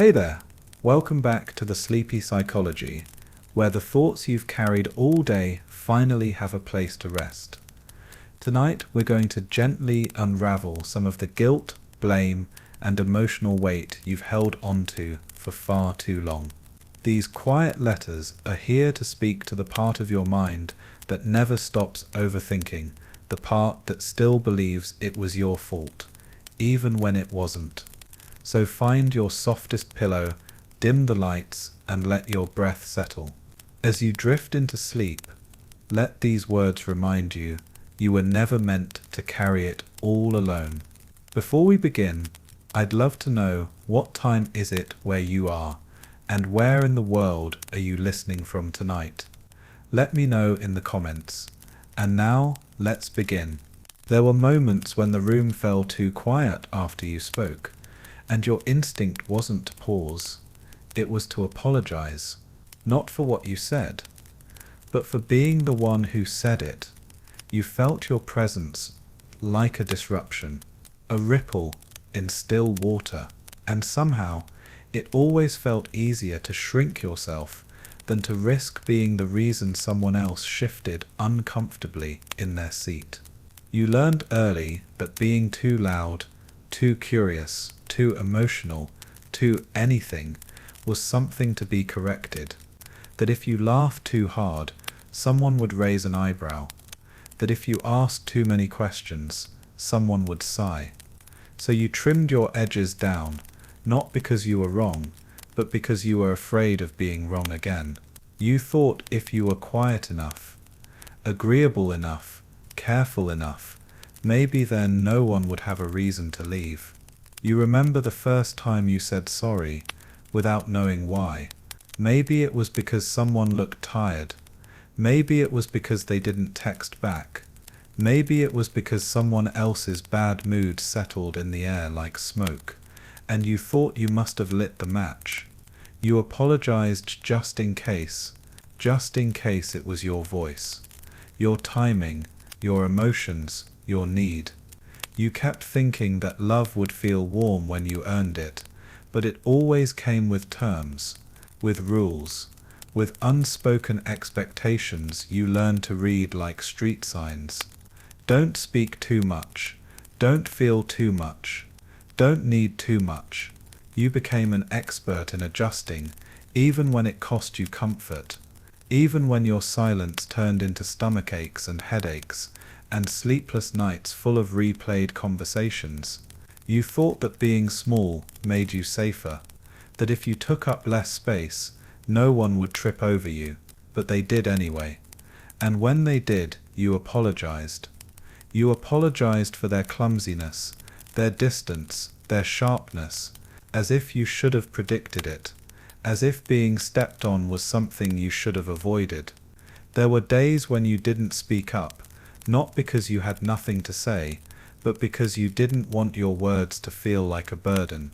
Hey there, welcome back to the Sleepy Psychology, where the thoughts you've carried all day finally have a place to rest. Tonight we're going to gently unravel some of the guilt, blame, and emotional weight you've held onto for far too long. These quiet letters are here to speak to the part of your mind that never stops overthinking, the part that still believes it was your fault, even when it wasn't. So find your softest pillow, dim the lights, and let your breath settle. As you drift into sleep, let these words remind you, you were never meant to carry it all alone. Before we begin, I'd love to know, what time is it where you are, and where in the world are you listening from tonight? Let me know in the comments. And now, let's begin. There were moments when the room fell too quiet after you spoke, and your instinct wasn't to pause, it was to apologize, not for what you said, but for being the one who said it. You felt your presence like a disruption, a ripple in still water, and somehow it always felt easier to shrink yourself than to risk being the reason someone else shifted uncomfortably in their seat. You learned early that being too loud, too curious, too emotional, too anything was something to be corrected. That if you laughed too hard, someone would raise an eyebrow. That if you asked too many questions, someone would sigh. So you trimmed your edges down, not because you were wrong, but because you were afraid of being wrong again. You thought if you were quiet enough, agreeable enough, careful enough, maybe then no one would have a reason to leave. You remember the first time you said sorry, without knowing why. Maybe it was because someone looked tired. Maybe it was because they didn't text back. Maybe it was because someone else's bad mood settled in the air like smoke, and you thought you must have lit the match. You apologized just in case it was your voice, your timing, your emotions, your need. You kept thinking that love would feel warm when you earned it, but it always came with terms, with rules, with unspoken expectations you learned to read like street signs. Don't speak too much, don't feel too much, don't need too much. You became an expert in adjusting, even when it cost you comfort, even when your silence turned into stomach aches and headaches, and sleepless nights full of replayed conversations. You thought that being small made you safer, that if you took up less space, no one would trip over you, but they did anyway. And when they did, you apologized. You apologized for their clumsiness, their distance, their sharpness, as if you should have predicted it, as if being stepped on was something you should have avoided. There were days when you didn't speak up, not because you had nothing to say, but because you didn't want your words to feel like a burden.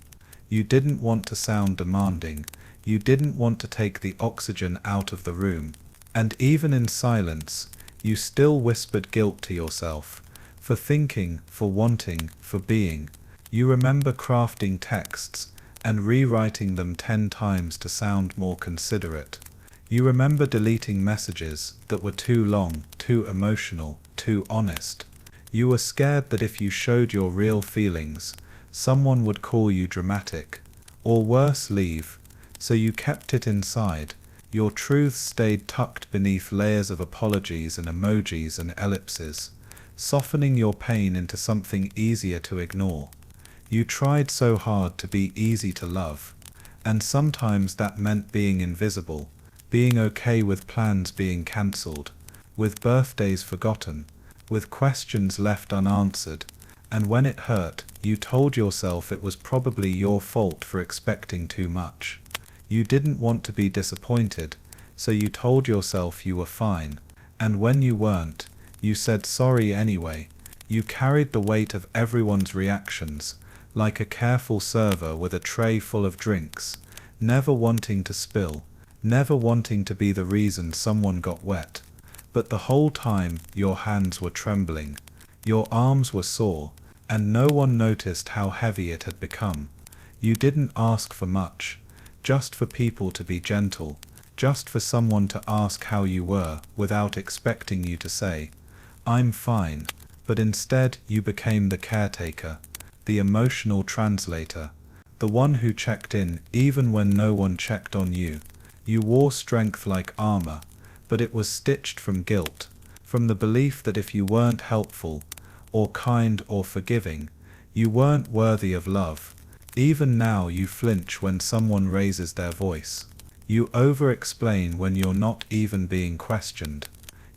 You didn't want to sound demanding. You didn't want to take the oxygen out of the room. And even in silence, you still whispered guilt to yourself, for thinking, for wanting, for being. You remember crafting texts and rewriting them 10 times to sound more considerate. You remember deleting messages that were too long, too emotional, too honest. You were scared that if you showed your real feelings, someone would call you dramatic, or worse, leave, so you kept it inside. Your truths stayed tucked beneath layers of apologies and emojis and ellipses, softening your pain into something easier to ignore. You tried so hard to be easy to love, and sometimes that meant being invisible, being okay with plans being cancelled, with birthdays forgotten, with questions left unanswered, and when it hurt, you told yourself it was probably your fault for expecting too much. You didn't want to be disappointed, so you told yourself you were fine, and when you weren't, you said sorry anyway. You carried the weight of everyone's reactions, like a careful server with a tray full of drinks, never wanting to spill, never wanting to be the reason someone got wet. But the whole time your hands were trembling, your arms were sore, and no one noticed how heavy it had become. You didn't ask for much, just for people to be gentle, just for someone to ask how you were without expecting you to say, "I'm fine," but instead you became the caretaker, the emotional translator, the one who checked in even when no one checked on you. You wore strength like armor, but it was stitched from guilt, from the belief that if you weren't helpful, or kind or forgiving, you weren't worthy of love. Even now you flinch when someone raises their voice. You over-explain when you're not even being questioned.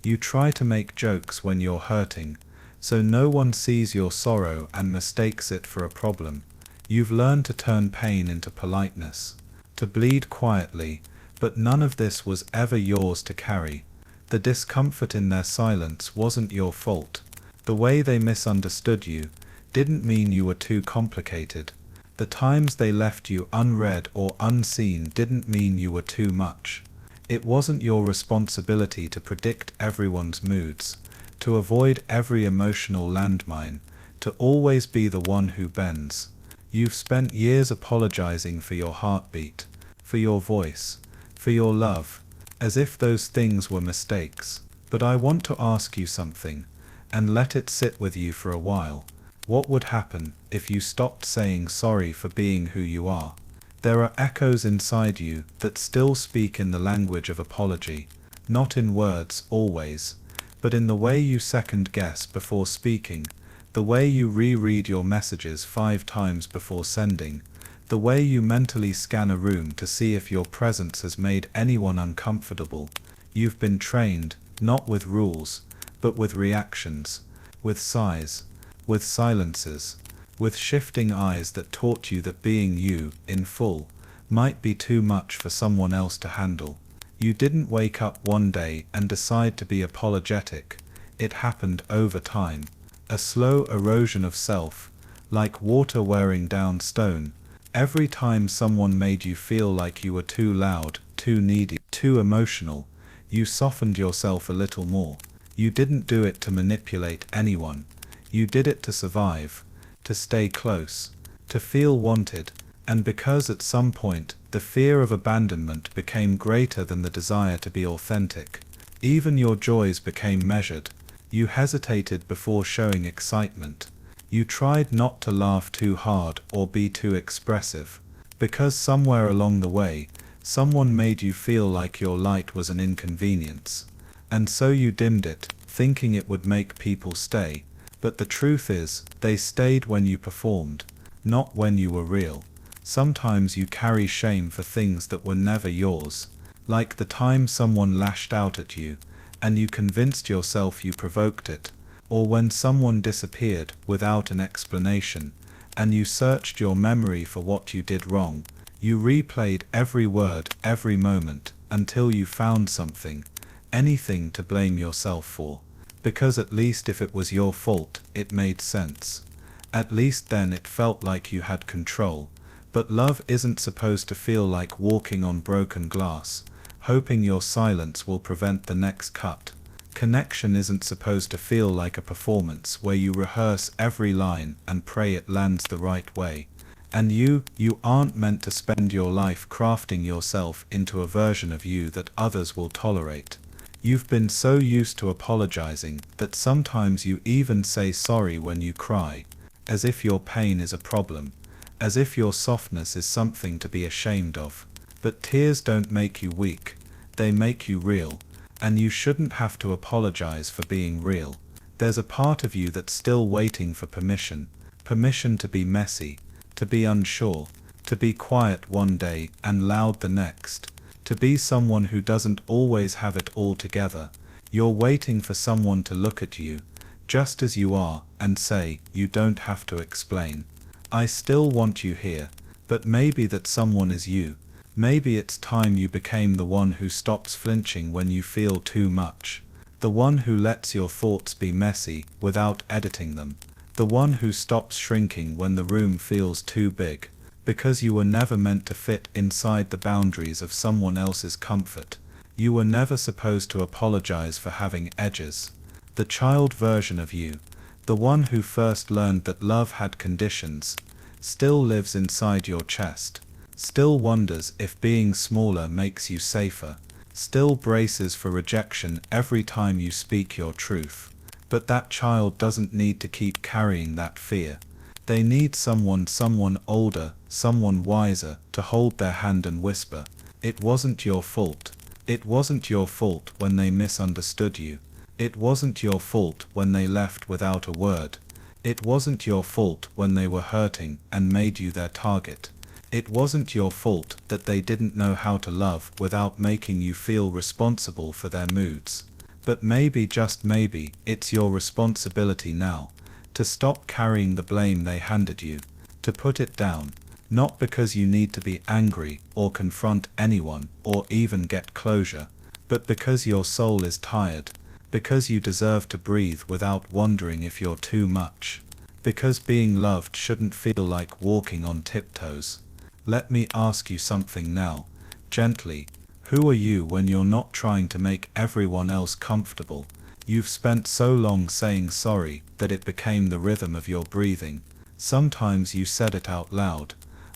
You try to make jokes when you're hurting, so no one sees your sorrow and mistakes it for a problem. You've learned to turn pain into politeness, to bleed quietly, but none of this was ever yours to carry. The discomfort in their silence wasn't your fault. The way they misunderstood you didn't mean you were too complicated. The times they left you unread or unseen didn't mean you were too much. It wasn't your responsibility to predict everyone's moods, to avoid every emotional landmine, to always be the one who bends. You've spent years apologizing for your heartbeat, for your voice, for your love, as if those things were mistakes. But I want to ask you something, and let it sit with you for a while. What would happen if you stopped saying sorry for being who you are? There are echoes inside you that still speak in the language of apology, not in words always, but in the way you second guess before speaking, the way you reread your messages 5 times before sending, the way you mentally scan a room to see if your presence has made anyone uncomfortable. You've been trained, not with rules, but with reactions, with sighs, with silences, with shifting eyes that taught you that being you, in full, might be too much for someone else to handle. You didn't wake up one day and decide to be apologetic. It happened over time. A slow erosion of self, like water wearing down stone. Every time someone made you feel like you were too loud, too needy, too emotional, you softened yourself a little more. You didn't do it to manipulate anyone. You did it to survive, to stay close, to feel wanted, and because at some point the fear of abandonment became greater than the desire to be authentic, even your joys became measured. You hesitated before showing excitement. You tried not to laugh too hard or be too expressive, because somewhere along the way, someone made you feel like your light was an inconvenience. And so you dimmed it, thinking it would make people stay. But the truth is, they stayed when you performed, not when you were real. Sometimes you carry shame for things that were never yours, like the time someone lashed out at you, and you convinced yourself you provoked it, or when someone disappeared without an explanation, and you searched your memory for what you did wrong. You replayed every word, every moment, until you found something, anything to blame yourself for. Because at least if it was your fault, it made sense. At least then it felt like you had control. But love isn't supposed to feel like walking on broken glass, hoping your silence will prevent the next cut. Connection isn't supposed to feel like a performance where you rehearse every line and pray it lands the right way. And you aren't meant to spend your life crafting yourself into a version of you that others will tolerate. You've been so used to apologizing that sometimes you even say sorry when you cry, as if your pain is a problem, as if your softness is something to be ashamed of. But tears don't make you weak, they make you real, and you shouldn't have to apologize for being real. There's a part of you that's still waiting for permission to be messy, to be unsure, to be quiet one day and loud the next. To be someone who doesn't always have it all together. You're waiting for someone to look at you, just as you are, and say, you don't have to explain. I still want you here, but maybe that someone is you. Maybe it's time you became the one who stops flinching when you feel too much. The one who lets your thoughts be messy without editing them. The one who stops shrinking when the room feels too big. Because you were never meant to fit inside the boundaries of someone else's comfort. You were never supposed to apologize for having edges. The child version of you, the one who first learned that love had conditions, still lives inside your chest, still wonders if being smaller makes you safer, still braces for rejection every time you speak your truth. But that child doesn't need to keep carrying that fear. They need someone older, someone wiser, to hold their hand and whisper, "It wasn't your fault. It wasn't your fault when they misunderstood you. It wasn't your fault when they left without a word. It wasn't your fault when they were hurting and made you their target. It wasn't your fault that they didn't know how to love without making you feel responsible for their moods. But maybe, just maybe, it's your responsibility now to stop carrying the blame they handed you, to put it down, not because you need to be angry or confront anyone or even get closure, but because your soul is tired, because you deserve to breathe without wondering if you're too much, because being loved shouldn't feel like walking on tiptoes. Let me ask you something now, gently. Who are you when you're not trying to make everyone else comfortable? You've spent so long saying sorry that it became the rhythm of your breathing. Sometimes you said it out loud.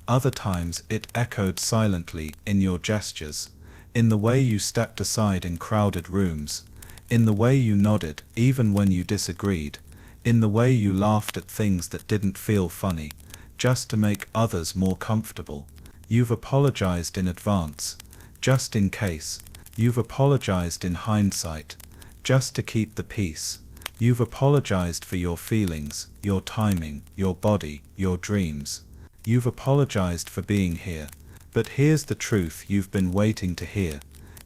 Other times it echoed silently in your gestures, in the way you stepped aside in crowded rooms, in the way you nodded even when you disagreed, in the way you laughed at things that didn't feel funny, just to make others more comfortable. You've apologized in advance, just in case. You've apologized in hindsight, just to keep the peace. You've apologized for your feelings, your timing, your body, your dreams. You've apologized for being here. But here's the truth you've been waiting to hear.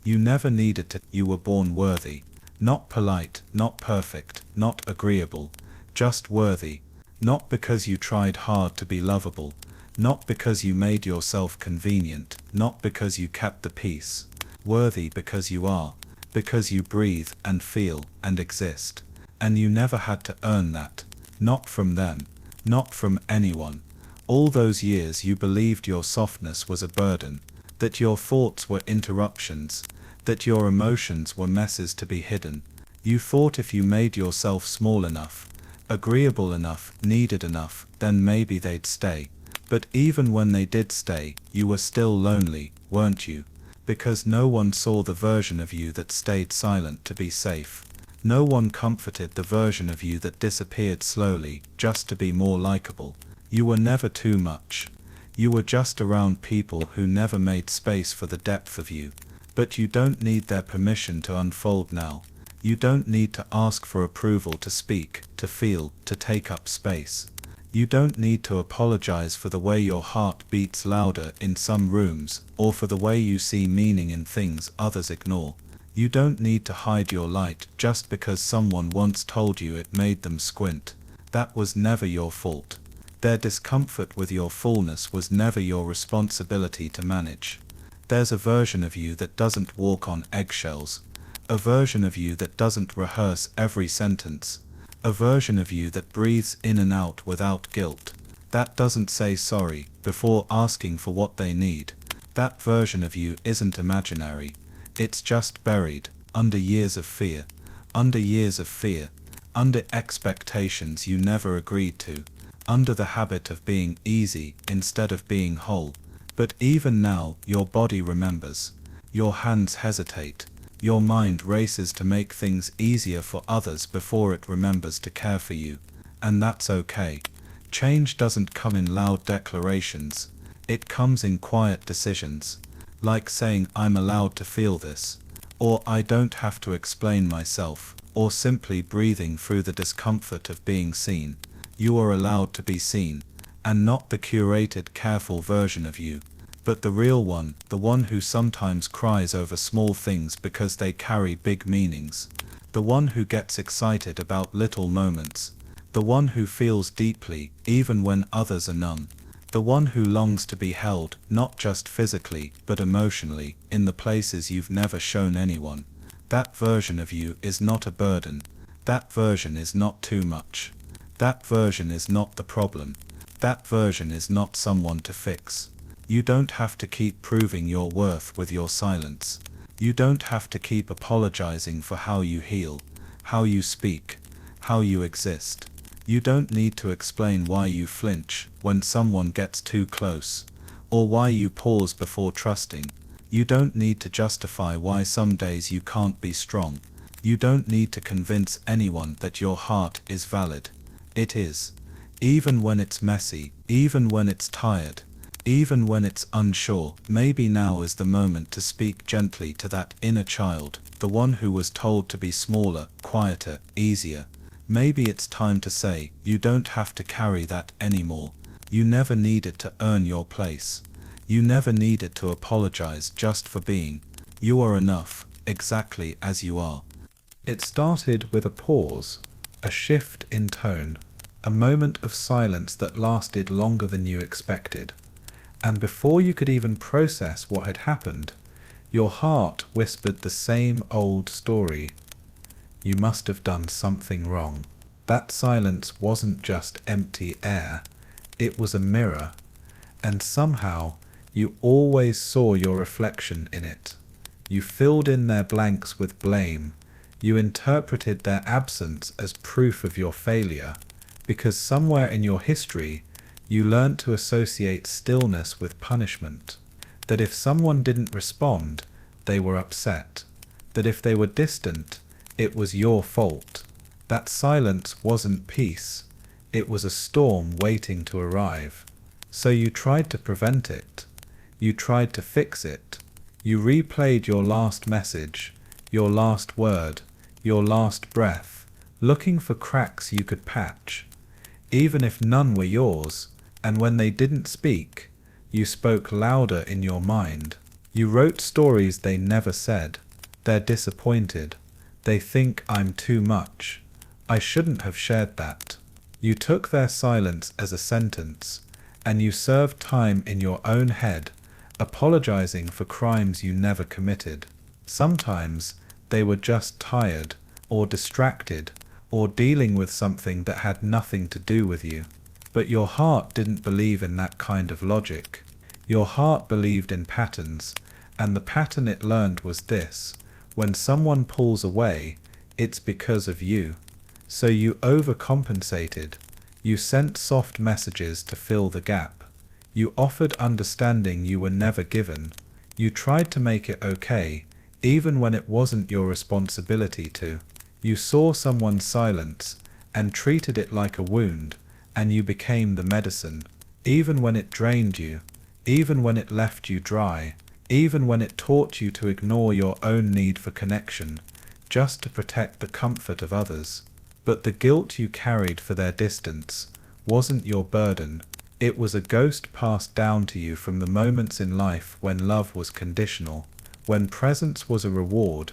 You never needed to. You were born worthy. Not polite, not perfect, not agreeable, just worthy. Not because you tried hard to be lovable, not because you made yourself convenient, not because you kept the peace. Worthy because you are, because you breathe and feel and exist. And you never had to earn that. Not from them, not from anyone. All those years you believed your softness was a burden, that your thoughts were interruptions, that your emotions were messes to be hidden. You thought if you made yourself small enough, agreeable enough, needed enough, then maybe they'd stay. But even when they did stay, you were still lonely, weren't you? Because no one saw the version of you that stayed silent to be safe. No one comforted the version of you that disappeared slowly, just to be more likable. You were never too much. You were just around people who never made space for the depth of you. But you don't need their permission to unfold now. You don't need to ask for approval to speak, to feel, to take up space. You don't need to apologize for the way your heart beats louder in some rooms, or for the way you see meaning in things others ignore. You don't need to hide your light just because someone once told you it made them squint. That was never your fault. Their discomfort with your fullness was never your responsibility to manage. There's a version of you that doesn't walk on eggshells, a version of you that doesn't rehearse every sentence, a version of you that breathes in and out without guilt, that doesn't say sorry before asking for what they need. That version of you isn't imaginary, it's just buried, under years of fear, under years of fear, under expectations you never agreed to, under the habit of being easy instead of being whole. But even now, your body remembers. Your hands hesitate. Your mind races to make things easier for others before it remembers to care for you. And that's okay. Change doesn't come in loud declarations. It comes in quiet decisions. Like saying, "I'm allowed to feel this," or "I don't have to explain myself," or simply breathing through the discomfort of being seen. You are allowed to be seen, and not the curated, careful version of you, but the real one, the one who sometimes cries over small things because they carry big meanings, the one who gets excited about little moments, the one who feels deeply even when others are numb, the one who longs to be held, not just physically, but emotionally, in the places you've never shown anyone. That version of you is not a burden. That version is not too much. That version is not the problem. That version is not someone to fix. You don't have to keep proving your worth with your silence. You don't have to keep apologizing for how you heal, how you speak, how you exist. You don't need to explain why you flinch when someone gets too close, or why you pause before trusting. You don't need to justify why some days you can't be strong. You don't need to convince anyone that your heart is valid. It is. Even when it's messy, even when it's tired, even when it's unsure. Maybe now is the moment to speak gently to that inner child, the one who was told to be smaller, quieter, easier. Maybe it's time to say, you don't have to carry that anymore. You never needed to earn your place. You never needed to apologize just for being. You are enough, exactly as you are. It started with a pause, a shift in tone, a moment of silence that lasted longer than you expected. And before you could even process what had happened, your heart whispered the same old story. You must have done something wrong. That silence wasn't just empty air, it was a mirror, and somehow you always saw your reflection in it. You filled in their blanks with blame. You interpreted their absence as proof of your failure, because somewhere in your history you learned to associate stillness with punishment. That if someone didn't respond, they were upset. That if they were distant, it was your fault. That silence wasn't peace. It was a storm waiting to arrive. So you tried to prevent it. You tried to fix it. You replayed your last message, your last word, your last breath, looking for cracks you could patch, even if none were yours. And when they didn't speak, you spoke louder in your mind. You wrote stories they never said. They're disappointed. They think I'm too much. I shouldn't have shared that. You took their silence as a sentence, and you served time in your own head, apologizing for crimes you never committed. Sometimes they were just tired, or distracted, or dealing with something that had nothing to do with you. But your heart didn't believe in that kind of logic. Your heart believed in patterns, and the pattern it learned was this: when someone pulls away, it's because of you. So you overcompensated. You sent soft messages to fill the gap. You offered understanding you were never given. You tried to make it okay, even when it wasn't your responsibility to. You saw someone's silence and treated it like a wound, and you became the medicine, even when it drained you, even when it left you dry, even when it taught you to ignore your own need for connection, just to protect the comfort of others. But the guilt you carried for their distance wasn't your burden. It was a ghost passed down to you from the moments in life when love was conditional, when presence was a reward,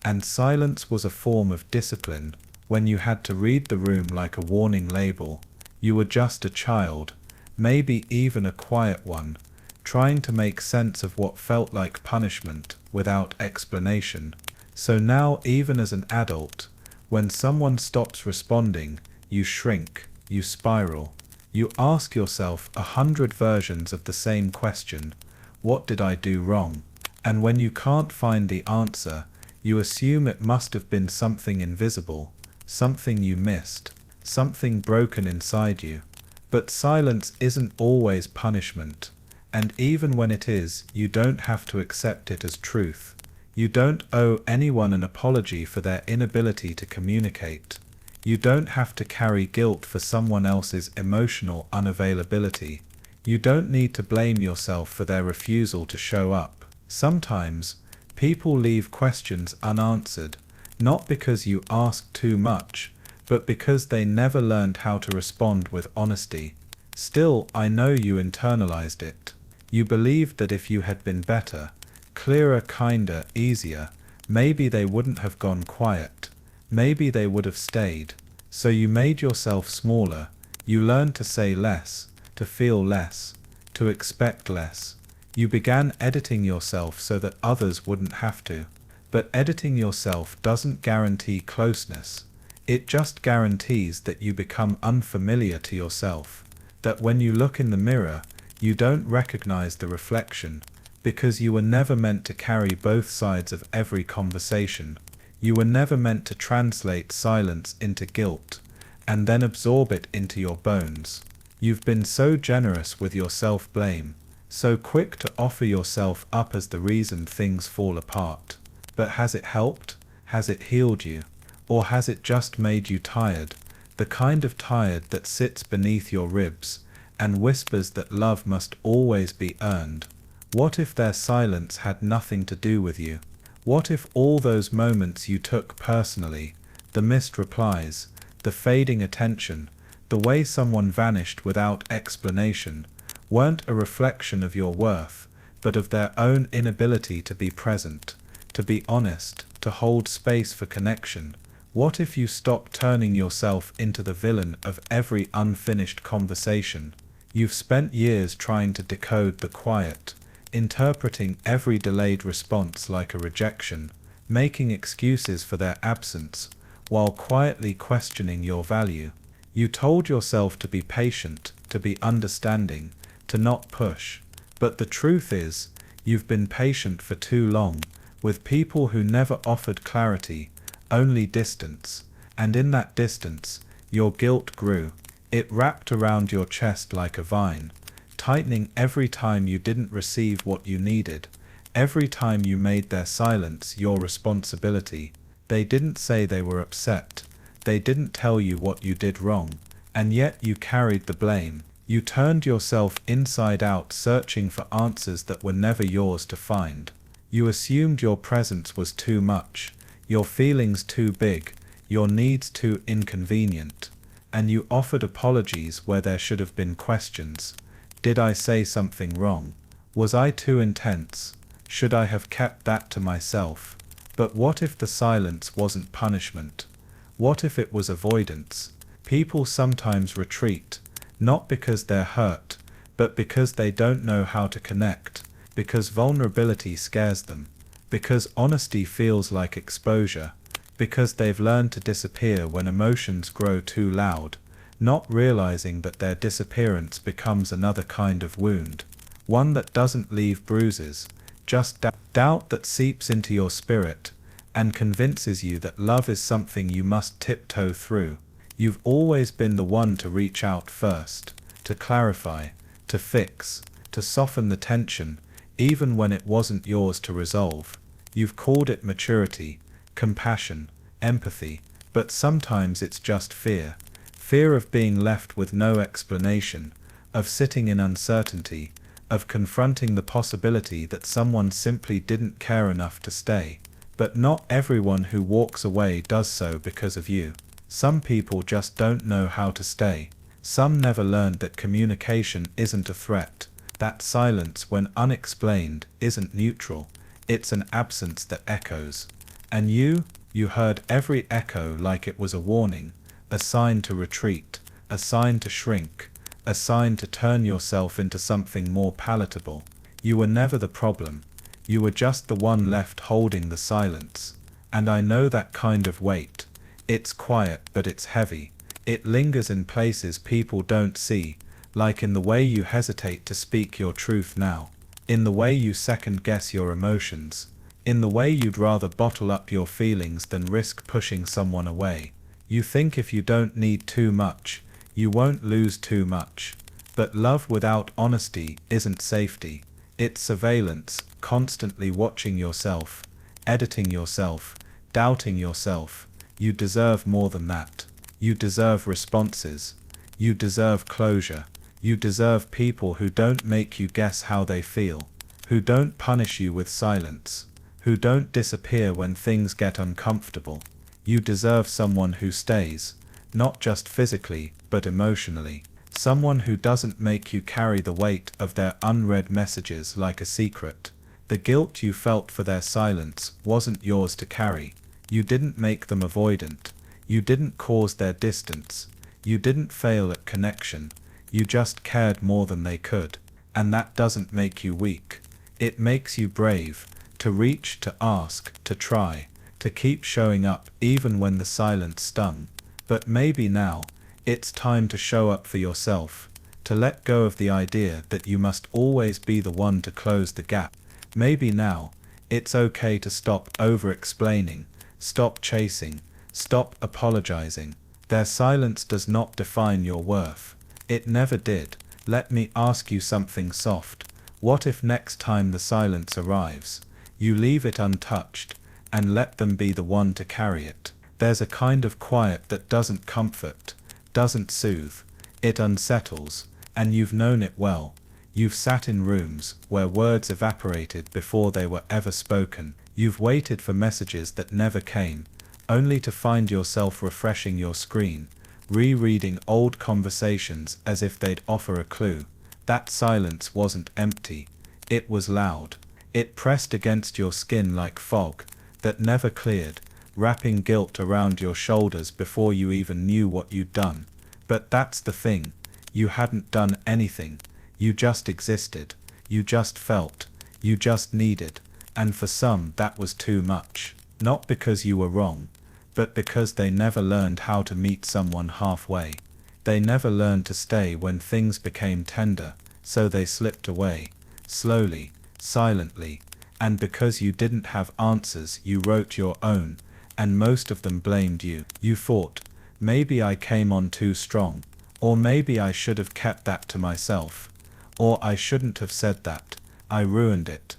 and silence was a form of discipline, when you had to read the room like a warning label. You were just a child, maybe even a quiet one, trying to make sense of what felt like punishment without explanation. So now, even as an adult, when someone stops responding, you shrink, you spiral. You ask yourself 100 versions of the same question: what did I do wrong? And when you can't find the answer, you assume it must have been something invisible, something you missed, something broken inside you. But silence isn't always punishment, and even when it is, you don't have to accept it as truth. You don't owe anyone an apology for their inability to communicate. You don't have to carry guilt for someone else's emotional unavailability. You don't need to blame yourself for their refusal to show up. Sometimes, people leave questions unanswered, not because you asked too much, but because they never learned how to respond with honesty. Still, I know you internalized it. You believed that if you had been better, clearer, kinder, easier, maybe they wouldn't have gone quiet. Maybe they would have stayed. So you made yourself smaller. You learned to say less, to feel less, to expect less. You began editing yourself so that others wouldn't have to. But editing yourself doesn't guarantee closeness. It just guarantees that you become unfamiliar to yourself. That when you look in the mirror, you don't recognize the reflection, because you were never meant to carry both sides of every conversation. You were never meant to translate silence into guilt, and then absorb it into your bones. You've been so generous with your self-blame, so quick to offer yourself up as the reason things fall apart. But has it helped? Has it healed you? Or has it just made you tired? The kind of tired that sits beneath your ribs and whispers that love must always be earned. What if their silence had nothing to do with you? What if all those moments you took personally, the missed replies, the fading attention, the way someone vanished without explanation, weren't a reflection of your worth, but of their own inability to be present, to be honest, to hold space for connection? What if you stopped turning yourself into the villain of every unfinished conversation? You've spent years trying to decode the quiet, interpreting every delayed response like a rejection, making excuses for their absence, while quietly questioning your value. You told yourself to be patient, to be understanding, to not push. But the truth is, you've been patient for too long, with people who never offered clarity, only distance. And in that distance, your guilt grew. It wrapped around your chest like a vine, tightening every time you didn't receive what you needed, every time you made their silence your responsibility. They didn't say they were upset, they didn't tell you what you did wrong, and yet you carried the blame. You turned yourself inside out searching for answers that were never yours to find. You assumed your presence was too much, your feelings too big, your needs too inconvenient, and you offered apologies where there should have been questions. Did I say something wrong? Was I too intense? Should I have kept that to myself? But what if the silence wasn't punishment? What if it was avoidance? People sometimes retreat, not because they're hurt, but because they don't know how to connect, because vulnerability scares them, because honesty feels like exposure, because they've learned to disappear when emotions grow too loud, not realizing that their disappearance becomes another kind of wound, one that doesn't leave bruises, just doubt that seeps into your spirit and convinces you that love is something you must tiptoe through. You've always been the one to reach out first, to clarify, to fix, to soften the tension, even when it wasn't yours to resolve. You've called it maturity, compassion, empathy, but sometimes it's just fear. Fear of being left with no explanation, of sitting in uncertainty, of confronting the possibility that someone simply didn't care enough to stay. But not everyone who walks away does so because of you. Some people just don't know how to stay. Some never learned that communication isn't a threat, that silence when unexplained isn't neutral, it's an absence that echoes. And you heard every echo like it was a warning, a sign to retreat, a sign to shrink, a sign to turn yourself into something more palatable. You were never the problem. You were just the one left holding the silence. And I know that kind of weight. It's quiet, but it's heavy. It lingers in places people don't see, like in the way you hesitate to speak your truth now, in the way you second-guess your emotions, in the way you'd rather bottle up your feelings than risk pushing someone away. You think if you don't need too much, you won't lose too much. But love without honesty isn't safety. It's surveillance, constantly watching yourself, editing yourself, doubting yourself. You deserve more than that. You deserve responses. You deserve closure. You deserve people who don't make you guess how they feel, who don't punish you with silence, who don't disappear when things get uncomfortable. You deserve someone who stays, not just physically, but emotionally. Someone who doesn't make you carry the weight of their unread messages like a secret. The guilt you felt for their silence wasn't yours to carry. You didn't make them avoidant. You didn't cause their distance. You didn't fail at connection. You just cared more than they could. And that doesn't make you weak. It makes you brave, to reach, to ask, to try, to keep showing up even when the silence stung. But maybe now, it's time to show up for yourself, to let go of the idea that you must always be the one to close the gap. Maybe now, it's okay to stop over-explaining, stop chasing, stop apologizing, Their silence does not define your worth. It never did. Let me ask you something soft. What if next time the silence arrives, you leave it untouched, and let them be the one to carry it? There's a kind of quiet that doesn't comfort, doesn't soothe, it unsettles, and you've known it well. You've sat in rooms where words evaporated before they were ever spoken. You've waited for messages that never came, only to find yourself refreshing your screen, rereading old conversations as if they'd offer a clue. That silence wasn't empty. It was loud. It pressed against your skin like fog that never cleared, wrapping guilt around your shoulders before you even knew what you'd done. But that's the thing. You hadn't done anything. You just existed. You just felt. You just needed. And for some that was too much. Not because you were wrong, but because they never learned how to meet someone halfway. They never learned to stay when things became tender, so they slipped away, slowly, silently, and because you didn't have answers you wrote your own, and most of them blamed you. You thought, maybe I came on too strong, or maybe I should have kept that to myself, or I shouldn't have said that, I ruined it.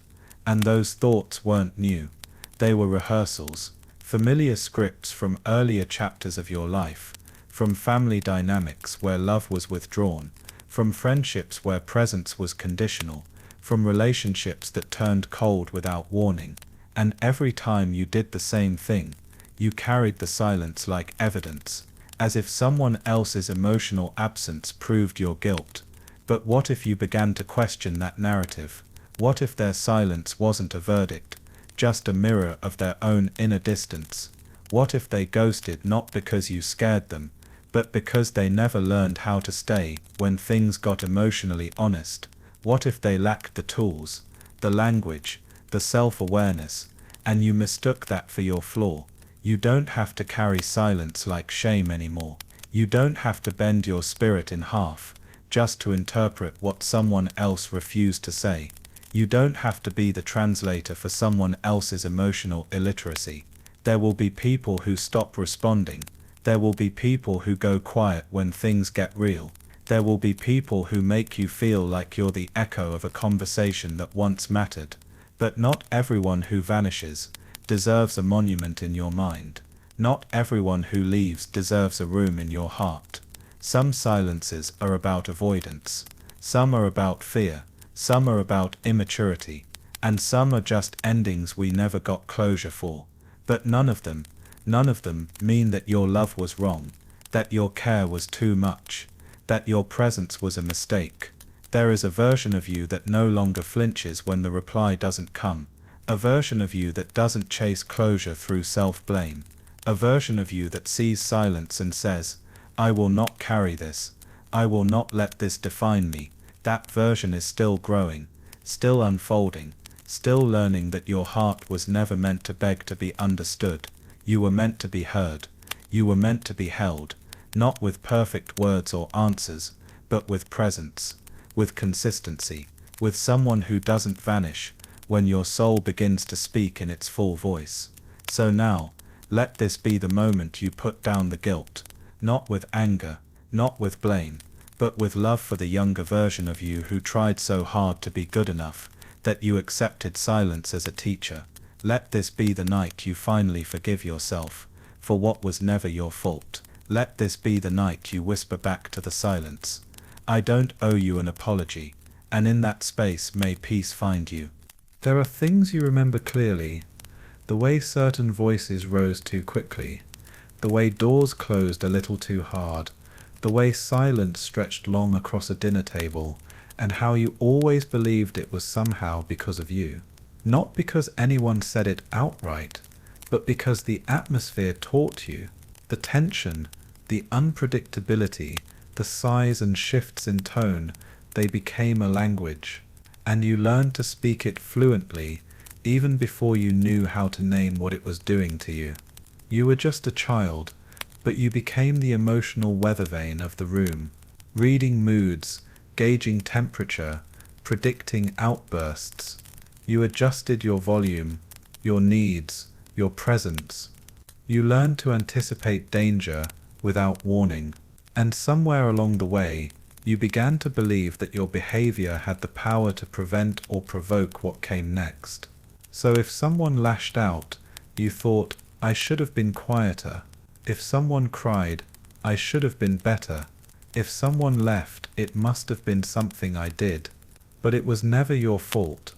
And those thoughts weren't new. They were rehearsals, familiar scripts from earlier chapters of your life, from family dynamics where love was withdrawn, from friendships where presence was conditional, from relationships that turned cold without warning. And every time you did the same thing, you carried the silence like evidence, as if someone else's emotional absence proved your guilt. But what if you began to question that narrative? What if their silence wasn't a verdict, just a mirror of their own inner distance? What if they ghosted not because you scared them, but because they never learned how to stay when things got emotionally honest? What if they lacked the tools, the language, the self-awareness, and you mistook that for your flaw? You don't have to carry silence like shame anymore. You don't have to bend your spirit in half, just to interpret what someone else refused to say. You don't have to be the translator for someone else's emotional illiteracy. There will be people who stop responding. There will be people who go quiet when things get real. There will be people who make you feel like you're the echo of a conversation that once mattered. But not everyone who vanishes deserves a monument in your mind. Not everyone who leaves deserves a room in your heart. Some silences are about avoidance. Some are about fear. Some are about immaturity. And some are just endings we never got closure for. But none of them mean that your love was wrong, that your care was too much, that your presence was a mistake. There is a version of you that no longer flinches when the reply doesn't come, a version of you that doesn't chase closure through self-blame, a version of you that sees silence and says, I will not carry this, I will not let this define me. That version is still growing, still unfolding, still learning that your heart was never meant to beg to be understood. You were meant to be heard. You were meant to be held, not with perfect words or answers, but with presence, with consistency, with someone who doesn't vanish when your soul begins to speak in its full voice. So now, let this be the moment you put down the guilt, not with anger, not with blame, but with love for the younger version of you who tried so hard to be good enough that you accepted silence as a teacher. Let this be the night you finally forgive yourself for what was never your fault. Let this be the night you whisper back to the silence, I don't owe you an apology, and in that space may peace find you. There are things you remember clearly, the way certain voices rose too quickly, the way doors closed a little too hard, the way silence stretched long across a dinner table, and how you always believed it was somehow because of you. Not because anyone said it outright, but because the atmosphere taught you. The tension, the unpredictability, the sighs and shifts in tone, they became a language, and you learned to speak it fluently, even before you knew how to name what it was doing to you. You were just a child, but you became the emotional weather vane of the room, reading moods, gauging temperature, predicting outbursts. You adjusted your volume, your needs, your presence. You learned to anticipate danger without warning. And somewhere along the way, you began to believe that your behavior had the power to prevent or provoke what came next. So if someone lashed out, you thought, I should have been quieter. If someone cried, I should have been better. If someone left, it must have been something I did. But it was never your fault.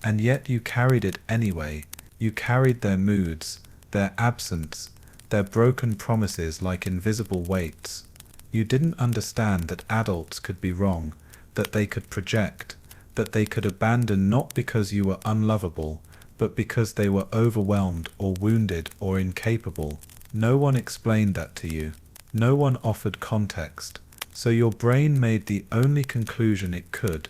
And yet you carried it anyway. You carried their moods, their absence, their broken promises like invisible weights. You didn't understand that adults could be wrong, that they could project, that they could abandon not because you were unlovable, but because they were overwhelmed or wounded or incapable. No one explained that to you. No one offered context. So your brain made the only conclusion it could.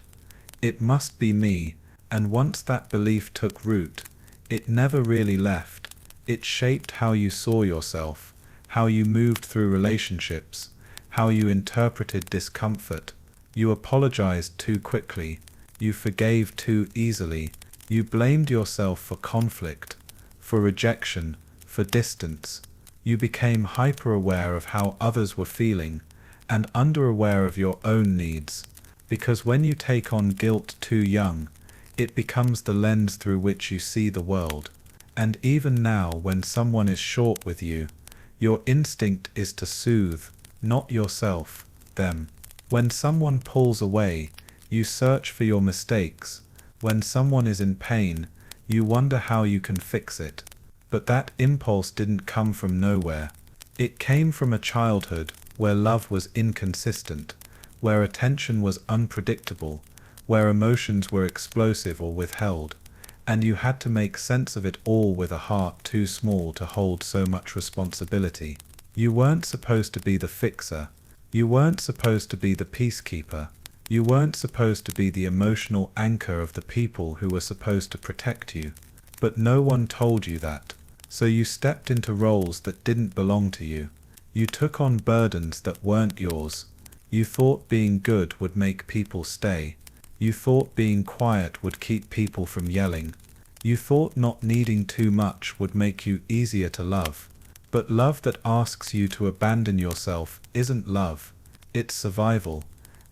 It must be me, and once that belief took root, it never really left. It shaped how you saw yourself, how you moved through relationships, how you interpreted discomfort. You apologized too quickly. You forgave too easily. You blamed yourself for conflict, for rejection, for distance. You became hyper-aware of how others were feeling, and under-aware of your own needs. Because when you take on guilt too young, it becomes the lens through which you see the world. And even now, when someone is short with you, your instinct is to soothe, not yourself, them. When someone pulls away, you search for your mistakes. When someone is in pain, you wonder how you can fix it. But that impulse didn't come from nowhere. It came from a childhood where love was inconsistent, where attention was unpredictable, where emotions were explosive or withheld, and you had to make sense of it all with a heart too small to hold so much responsibility. You weren't supposed to be the fixer. You weren't supposed to be the peacekeeper. You weren't supposed to be the emotional anchor of the people who were supposed to protect you. But no one told you that. So you stepped into roles that didn't belong to you. You took on burdens that weren't yours. You thought being good would make people stay. You thought being quiet would keep people from yelling. You thought not needing too much would make you easier to love. But love that asks you to abandon yourself isn't love. It's survival.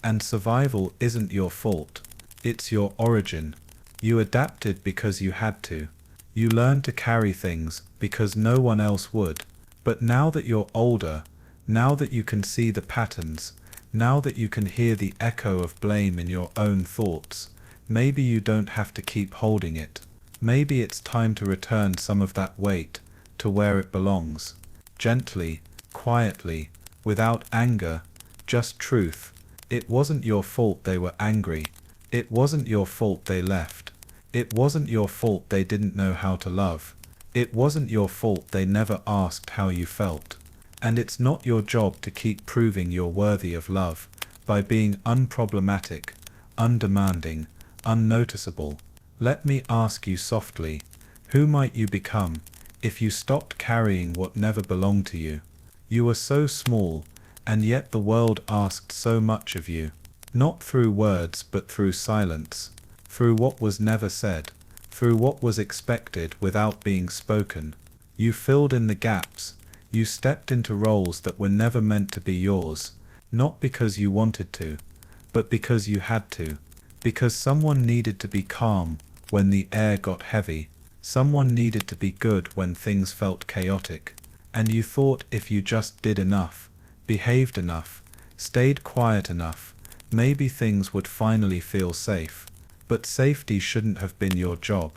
And survival isn't your fault. It's your origin. You adapted because you had to. You learned to carry things because no one else would. But now that you're older, now that you can see the patterns, now that you can hear the echo of blame in your own thoughts, maybe you don't have to keep holding it. Maybe it's time to return some of that weight to where it belongs. Gently, quietly, without anger, just truth. It wasn't your fault they were angry. It wasn't your fault they left. It wasn't your fault they didn't know how to love. It wasn't your fault they never asked how you felt. And it's not your job to keep proving you're worthy of love by being unproblematic, undemanding, unnoticeable. Let me ask you softly, who might you become if you stopped carrying what never belonged to you? You were so small, and yet the world asked so much of you. Not through words but through silence, through what was never said, through what was expected without being spoken. You filled in the gaps. You stepped into roles that were never meant to be yours, not because you wanted to, but because you had to. Because someone needed to be calm when the air got heavy. Someone needed to be good when things felt chaotic. And you thought if you just did enough, behaved enough, stayed quiet enough, maybe things would finally feel safe. But safety shouldn't have been your job.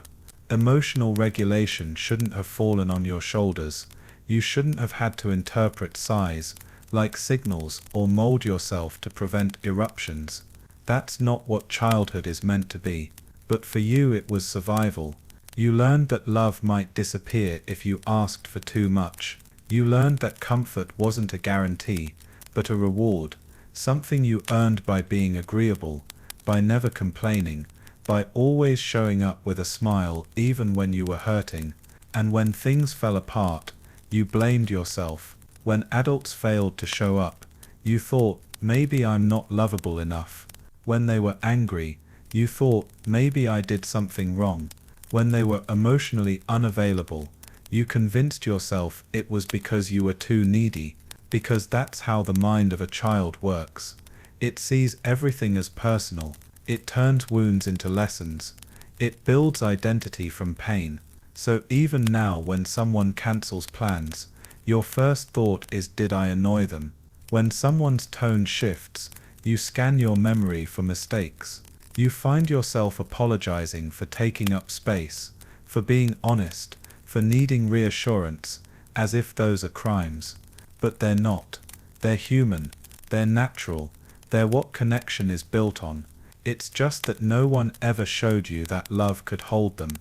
Emotional regulation shouldn't have fallen on your shoulders. You shouldn't have had to interpret sighs like signals or mold yourself to prevent eruptions. That's not what childhood is meant to be. But for you it was survival. You learned that love might disappear if you asked for too much. You learned that comfort wasn't a guarantee, but a reward, something you earned by being agreeable, by never complaining, by always showing up with a smile even when you were hurting. And when things fell apart, you blamed yourself. When adults failed to show up, you thought, maybe I'm not lovable enough. When they were angry, you thought, maybe I did something wrong. When they were emotionally unavailable, you convinced yourself it was because you were too needy, because that's how the mind of a child works. It sees everything as personal. It turns wounds into lessons. It builds identity from pain. So even now when someone cancels plans, your first thought is, did I annoy them? When someone's tone shifts, you scan your memory for mistakes. You find yourself apologizing for taking up space, for being honest, for needing reassurance, as if those are crimes. But they're not. They're human. They're natural. They're what connection is built on. It's just that no one ever showed you that love could hold them.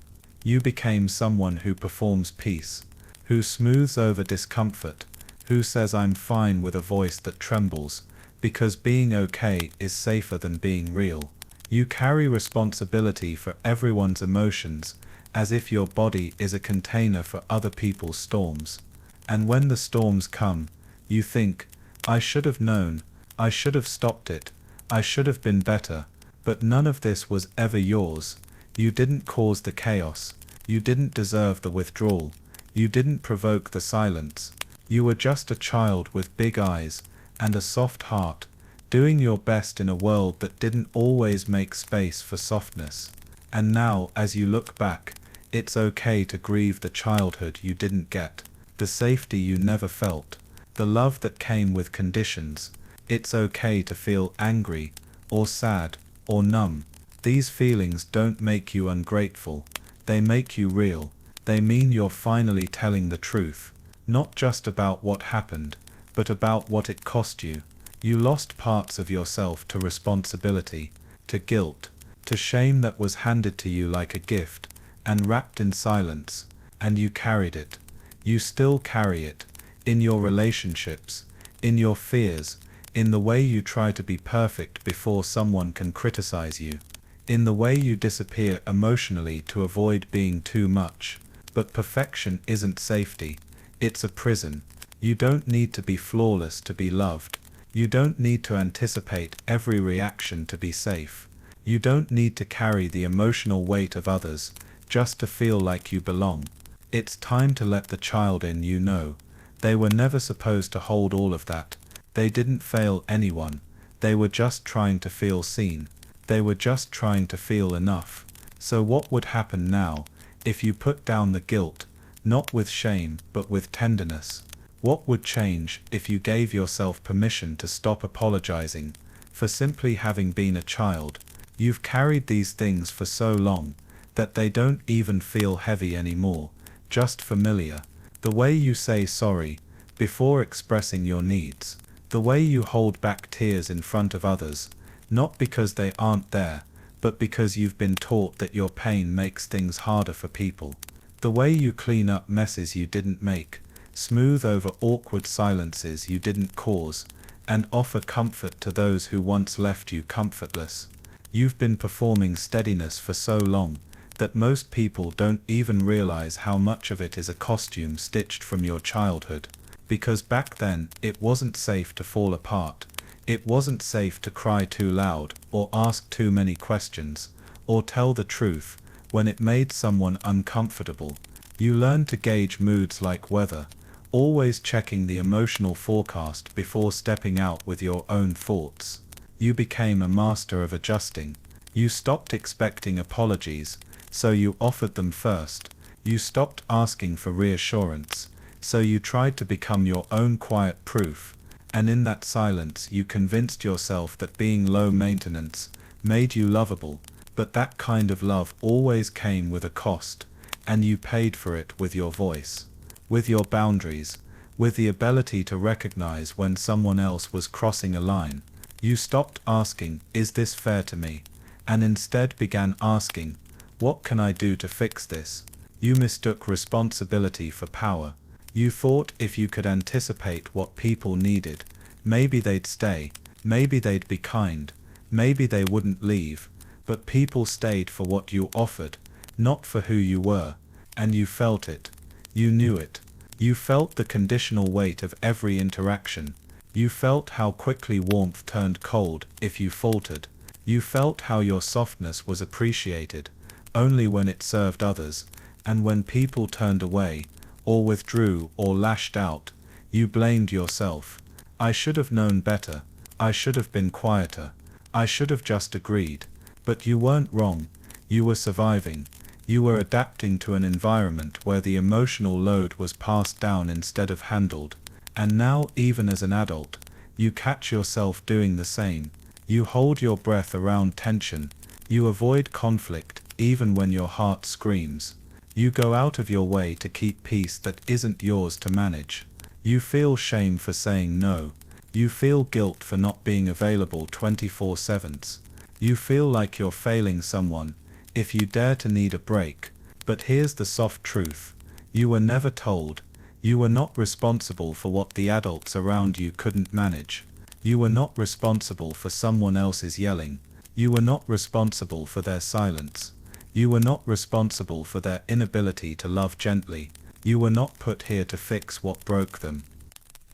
You became someone who performs peace, who smooths over discomfort, who says I'm fine with a voice that trembles, because being okay is safer than being real. You carry responsibility for everyone's emotions, as if your body is a container for other people's storms. And when the storms come, you think, I should have known, I should have stopped it, I should have been better. But none of this was ever yours. You didn't cause the chaos. You didn't deserve the withdrawal. You didn't provoke the silence. You were just a child with big eyes and a soft heart, doing your best in a world that didn't always make space for softness. And now, as you look back, it's okay to grieve the childhood you didn't get, the safety you never felt, the love that came with conditions. It's okay to feel angry, or sad, or numb. These feelings don't make you ungrateful. They make you real. They mean you're finally telling the truth, not just about what happened, but about what it cost you. You lost parts of yourself to responsibility, to guilt, to shame that was handed to you like a gift, and wrapped in silence, and you carried it. You still carry it, in your relationships, in your fears, in the way you try to be perfect before someone can criticize you, in the way you disappear emotionally to avoid being too much. But perfection isn't safety. It's a prison. You don't need to be flawless to be loved. You don't need to anticipate every reaction to be safe. You don't need to carry the emotional weight of others just to feel like you belong. It's time to let the child in you know. They were never supposed to hold all of that. They didn't fail anyone. They were just trying to feel seen. They were just trying to feel enough. So what would happen now, if you put down the guilt, not with shame, but with tenderness? What would change if you gave yourself permission to stop apologizing for simply having been a child? You've carried these things for so long that they don't even feel heavy anymore, just familiar. The way you say sorry before expressing your needs. The way you hold back tears in front of others, not because they aren't there, but because you've been taught that your pain makes things harder for people. The way you clean up messes you didn't make, smooth over awkward silences you didn't cause, and offer comfort to those who once left you comfortless. You've been performing steadiness for so long that most people don't even realize how much of it is a costume stitched from your childhood. Because back then, it wasn't safe to fall apart. It wasn't safe to cry too loud, or ask too many questions, or tell the truth when it made someone uncomfortable. You learned to gauge moods like weather, always checking the emotional forecast before stepping out with your own thoughts. You became a master of adjusting. You stopped expecting apologies, so you offered them first. You stopped asking for reassurance, so you tried to become your own quiet proof. And in that silence you convinced yourself that being low maintenance made you lovable. But that kind of love always came with a cost, and you paid for it with your voice, with your boundaries, with the ability to recognize when someone else was crossing a line. You stopped asking, is this fair to me? And instead began asking, what can I do to fix this? You mistook responsibility for power. You thought if you could anticipate what people needed, maybe they'd stay, maybe they'd be kind, maybe they wouldn't leave. But people stayed for what you offered, not for who you were. And you felt it. You knew it. You felt the conditional weight of every interaction. You felt how quickly warmth turned cold if you faltered. You felt how your softness was appreciated only when it served others, and when people turned away, or withdrew, or lashed out, you blamed yourself. I should have known better. I should have been quieter. I should have just agreed. But you weren't wrong. You were surviving. You were adapting to an environment where the emotional load was passed down instead of handled. And now, even as an adult, you catch yourself doing the same. You hold your breath around tension. You avoid conflict even when your heart screams. You go out of your way to keep peace that isn't yours to manage. You feel shame for saying no. You feel guilt for not being available 24/7. You feel like you're failing someone if you dare to need a break. But here's the soft truth. You were never told. You were not responsible for what the adults around you couldn't manage. You were not responsible for someone else's yelling. You were not responsible for their silence. You were not responsible for their inability to love gently. You were not put here to fix what broke them.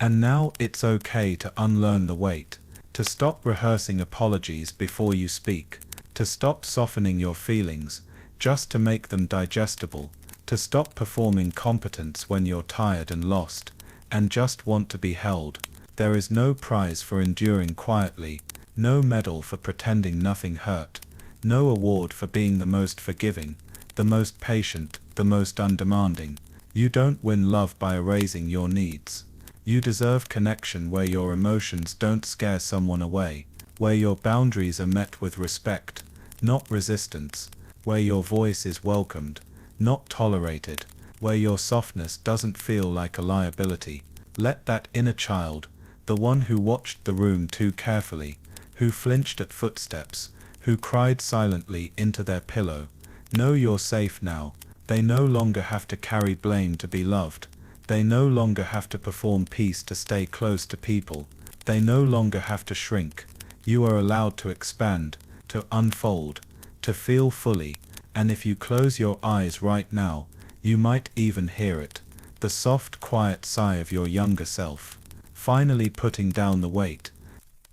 And now it's okay to unlearn the weight, to stop rehearsing apologies before you speak, to stop softening your feelings just to make them digestible, to stop performing competence when you're tired and lost, and just want to be held. There is no prize for enduring quietly, no medal for pretending nothing hurt, no award for being the most forgiving, the most patient, the most undemanding. You don't win love by erasing your needs. You deserve connection where your emotions don't scare someone away, where your boundaries are met with respect, not resistance, where your voice is welcomed, not tolerated, where your softness doesn't feel like a liability. Let that inner child, the one who watched the room too carefully, who flinched at footsteps, who cried silently into their pillow, know you're safe now. They no longer have to carry blame to be loved. They no longer have to perform peace to stay close to people. They no longer have to shrink. You are allowed to expand, to unfold, to feel fully, and if you close your eyes right now, you might even hear it, the soft, quiet sigh of your younger self, finally putting down the weight.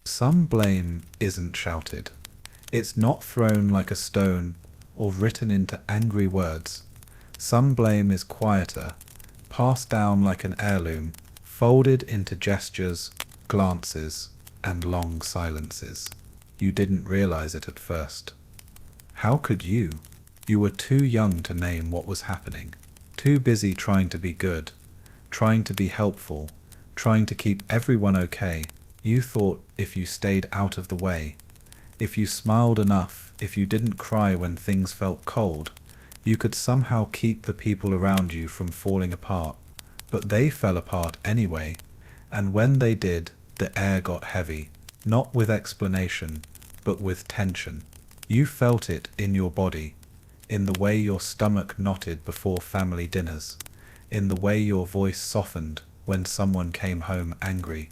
Some blame isn't shouted. It's not thrown like a stone or written into angry words. Some blame is quieter, passed down like an heirloom, folded into gestures, glances, and long silences. You didn't realize it at first. How could you? You were too young to name what was happening, too busy trying to be good, trying to be helpful, trying to keep everyone okay. You thought if you stayed out of the way, if you smiled enough, if you didn't cry when things felt cold, you could somehow keep the people around you from falling apart. But they fell apart anyway, and when they did, the air got heavy, not with explanation, but with tension. You felt it in your body, in the way your stomach knotted before family dinners, in the way your voice softened when someone came home angry,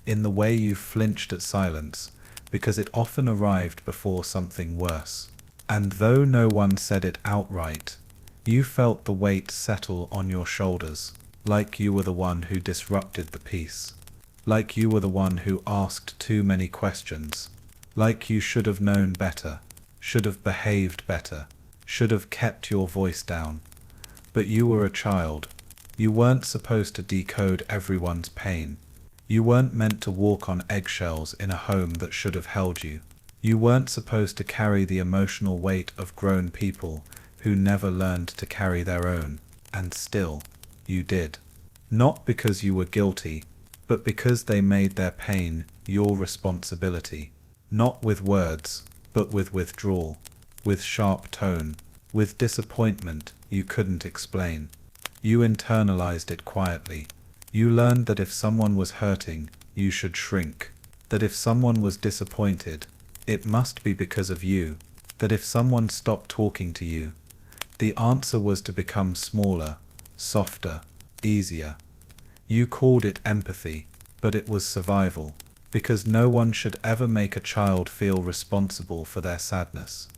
in the way you flinched at silence, because it often arrived before something worse. And though no one said it outright, you felt the weight settle on your shoulders, like you were the one who disrupted the peace, like you were the one who asked too many questions, like you should have known better, should have behaved better, should have kept your voice down. But you were a child. You weren't supposed to decode everyone's pain. You weren't meant to walk on eggshells in a home that should have held you. You weren't supposed to carry the emotional weight of grown people who never learned to carry their own, and still, you did. Not because you were guilty, but because they made their pain your responsibility. Not with words, but with withdrawal, with sharp tone, with disappointment you couldn't explain. You internalized it quietly. You learned that if someone was hurting, you should shrink. That if someone was disappointed, it must be because of you. That if someone stopped talking to you, the answer was to become smaller, softer, easier. You called it empathy, but it was survival, because no one should ever make a child feel responsible for their sadness.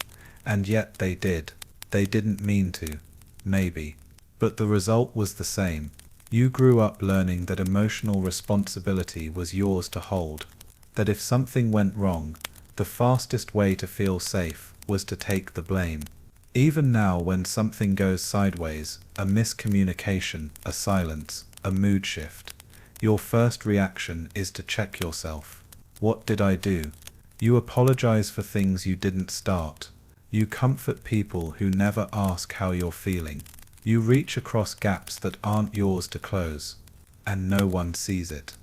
And yet they did. They didn't mean to, maybe. But the result was the same. You grew up learning that emotional responsibility was yours to hold, that if something went wrong, the fastest way to feel safe was to take the blame. Even now, when something goes sideways, a miscommunication, a silence, a mood shift, your first reaction is to check yourself. What did I do? You apologize for things you didn't start. You comfort people who never ask how you're feeling. You reach across gaps that aren't yours to close, and no one sees it.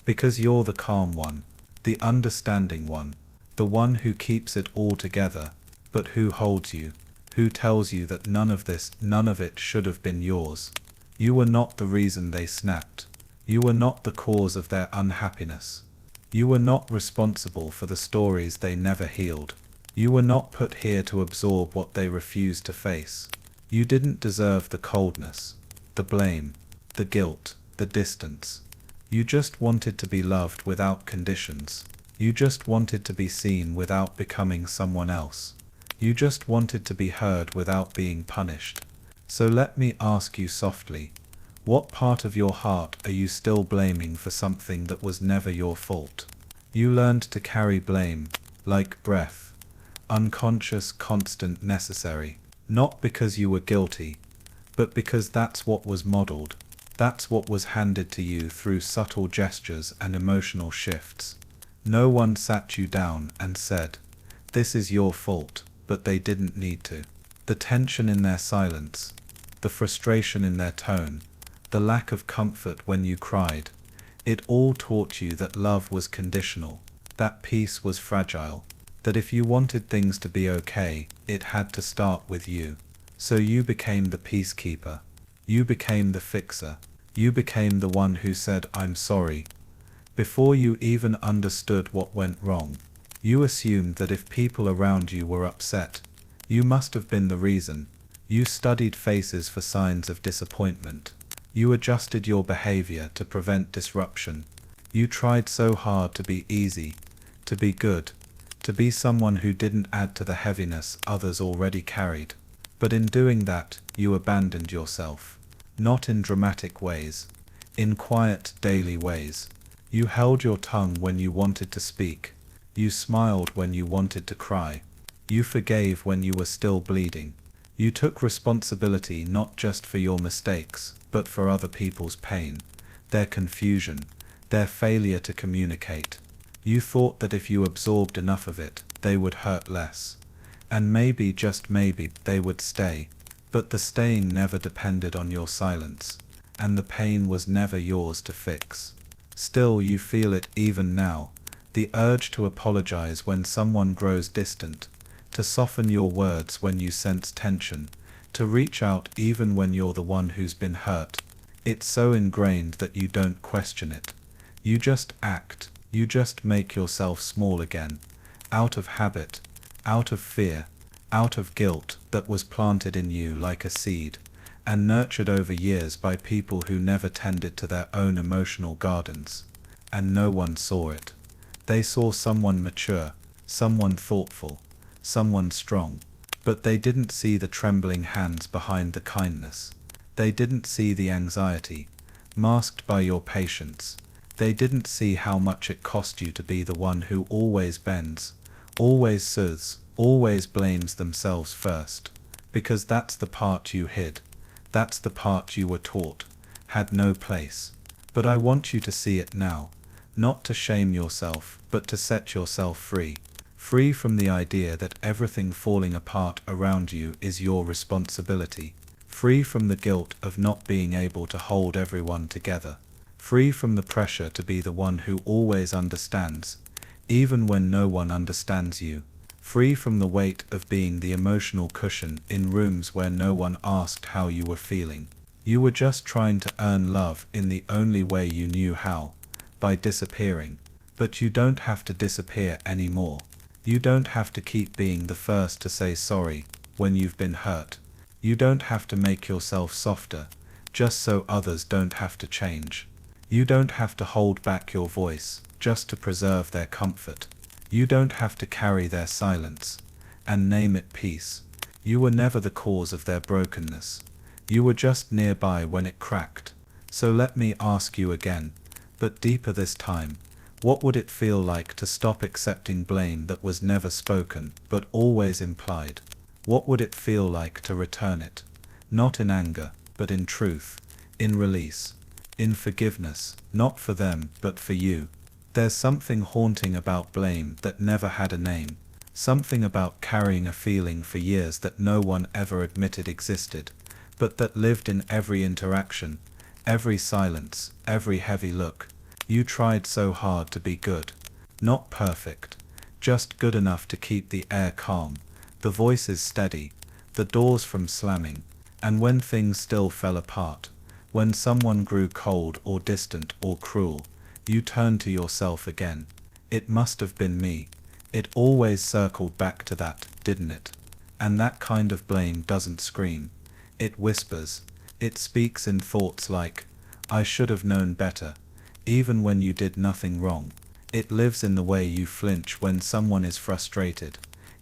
Because you're the calm one, the understanding one, the one who keeps it all together, but who holds you, who tells you that none of it should have been yours. You were not the reason they snapped. You were not the cause of their unhappiness. You were not responsible for the stories they never healed. You were not put here to absorb what they refused to face. You didn't deserve the coldness, the blame, the guilt, the distance. You just wanted to be loved without conditions. You just wanted to be seen without becoming someone else. You just wanted to be heard without being punished. So let me ask you softly, what part of your heart are you still blaming for something that was never your fault? You learned to carry blame, like breath, unconscious, constant, necessary, not because you were guilty, but because that's what was modeled. That's what was handed to you through subtle gestures and emotional shifts. No one sat you down and said, "This is your fault," but they didn't need to. The tension in their silence, the frustration in their tone, the lack of comfort when you cried, it all taught you that love was conditional, that peace was fragile, that if you wanted things to be okay, it had to start with you. So you became the peacekeeper. You became the fixer. You became the one who said, "I'm sorry," before you even understood what went wrong. You assumed that if people around you were upset, you must have been the reason. You studied faces for signs of disappointment. You adjusted your behavior to prevent disruption. You tried so hard to be easy, to be good, to be someone who didn't add to the heaviness others already carried. But in doing that, you abandoned yourself. Not in dramatic ways, in quiet, daily ways. You held your tongue when you wanted to speak. You smiled when you wanted to cry. You forgave when you were still bleeding. You took responsibility not just for your mistakes, but for other people's pain, their confusion, their failure to communicate. You thought that if you absorbed enough of it, they would hurt less. And maybe, just maybe, they would stay. But the staying never depended on your silence, and the pain was never yours to fix. Still, you feel it even now, the urge to apologize when someone grows distant, to soften your words when you sense tension, to reach out even when you're the one who's been hurt. It's so ingrained that you don't question it. You just act, you just make yourself small again, out of habit, out of fear, out of guilt that was planted in you like a seed, and nurtured over years by people who never tended to their own emotional gardens. And no one saw it. They saw someone mature, someone thoughtful, someone strong. But they didn't see the trembling hands behind the kindness. They didn't see the anxiety, masked by your patience. They didn't see how much it cost you to be the one who always bends, always soothes, always blames themselves first. Because that's the part you hid. That's the part you were taught, had no place. But I want you to see it now, not to shame yourself, but to set yourself free. Free from the idea that everything falling apart around you is your responsibility. Free from the guilt of not being able to hold everyone together. Free from the pressure to be the one who always understands, even when no one understands you. Free from the weight of being the emotional cushion in rooms where no one asked how you were feeling. You were just trying to earn love in the only way you knew how, by disappearing. But you don't have to disappear anymore. You don't have to keep being the first to say sorry when you've been hurt. You don't have to make yourself softer, just so others don't have to change. You don't have to hold back your voice, just to preserve their comfort. You don't have to carry their silence, and name it peace. You were never the cause of their brokenness. You were just nearby when it cracked. So let me ask you again, but deeper this time. What would it feel like to stop accepting blame that was never spoken, but always implied? What would it feel like to return it? Not in anger, but in truth, in release. in forgiveness, not for them, but for you. There's something haunting about blame that never had a name, something about carrying a feeling for years that no one ever admitted existed, but that lived in every interaction, every silence, every heavy look. You tried so hard to be good. Not perfect, just good enough to keep the air calm, the voices steady, the doors from slamming, and when things still fell apart, when someone grew cold or distant or cruel, you turned to yourself again. It must have been me. It always circled back to that, didn't it? And that kind of blame doesn't scream. It whispers. It speaks in thoughts like, I should have known better, even when you did nothing wrong. It lives in the way you flinch when someone is frustrated,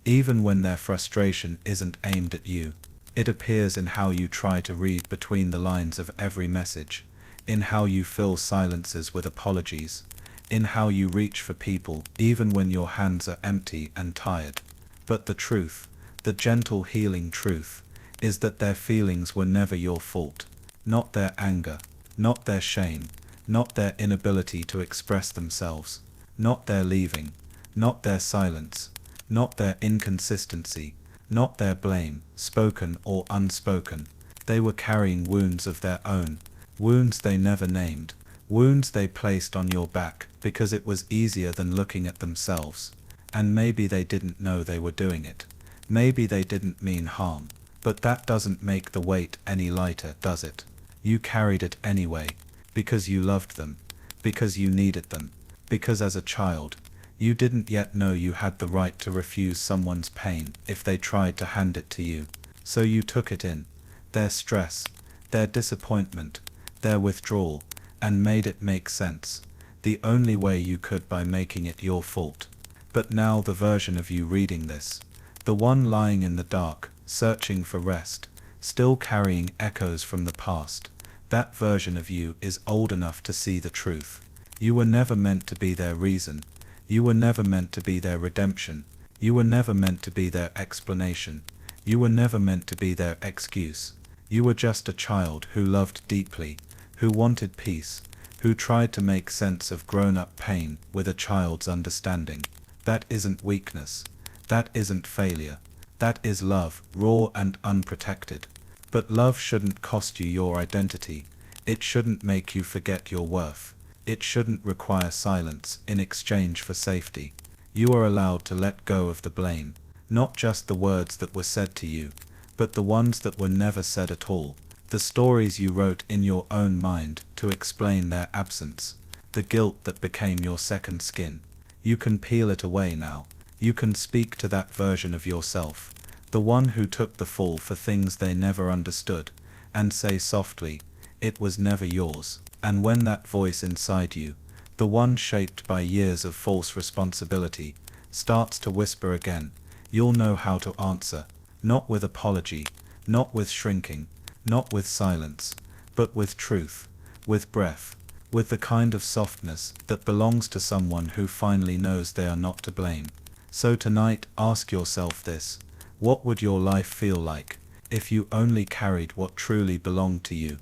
even when their frustration isn't aimed at you. It appears in how you try to read between the lines of every message, in how you fill silences with apologies, in how you reach for people even when your hands are empty and tired. But the truth, the gentle healing truth, is that their feelings were never your fault. Not their anger, not their shame, not their inability to express themselves, not their leaving, not their silence, not their inconsistency, not their blame, spoken or unspoken. They were carrying wounds of their own, wounds they never named, wounds they placed on your back because it was easier than looking at themselves. And maybe they didn't know they were doing it. Maybe they didn't mean harm. But that doesn't make the weight any lighter, does it? You carried it anyway, because you loved them, because you needed them, because as a child, you didn't yet know you had the right to refuse someone's pain if they tried to hand it to you. So you took it in, their stress, their disappointment, their withdrawal, and made it make sense, the only way you could by making it your fault. But now the version of you reading this, the one lying in the dark, searching for rest, still carrying echoes from the past, that version of you is old enough to see the truth. You were never meant to be their reason. You were never meant to be their redemption. You were never meant to be their explanation. You were never meant to be their excuse. You were just a child who loved deeply, who wanted peace, who tried to make sense of grown-up pain with a child's understanding. That isn't weakness. That isn't failure. That is love, raw and unprotected. But love shouldn't cost you your identity. It shouldn't make you forget your worth. It shouldn't require silence in exchange for safety. You are allowed to let go of the blame, not just the words that were said to you, but the ones that were never said at all, the stories you wrote in your own mind to explain their absence, the guilt that became your second skin. You can peel it away now. You can speak to that version of yourself, the one who took the fall for things they never understood, and say softly, it was never yours. And when that voice inside you, the one shaped by years of false responsibility, starts to whisper again, you'll know how to answer, not with apology, not with shrinking, not with silence, but with truth, with breath, with the kind of softness that belongs to someone who finally knows they are not to blame. So tonight, ask yourself this: what would your life feel like if you only carried what truly belonged to you?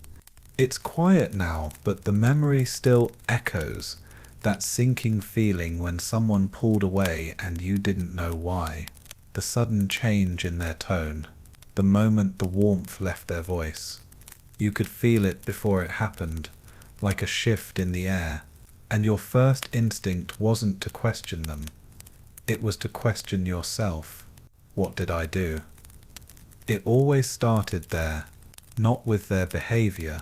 It's quiet now, but the memory still echoes, that sinking feeling when someone pulled away and you didn't know why. The sudden change in their tone, the moment the warmth left their voice. You could feel it before it happened, like a shift in the air, and your first instinct wasn't to question them. It was to question yourself. What did I do? It always started there, not with their behavior,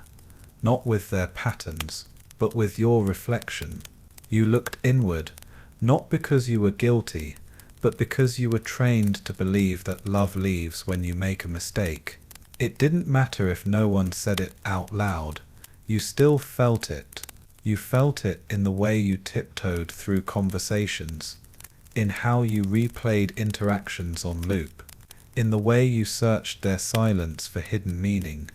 not with their patterns, but with your reflection. You looked inward, not because you were guilty, but because you were trained to believe that love leaves when you make a mistake. It didn't matter if no one said it out loud. You still felt it. You felt it in the way you tiptoed through conversations, in how you replayed interactions on loop, in the way you searched their silence for hidden meaning.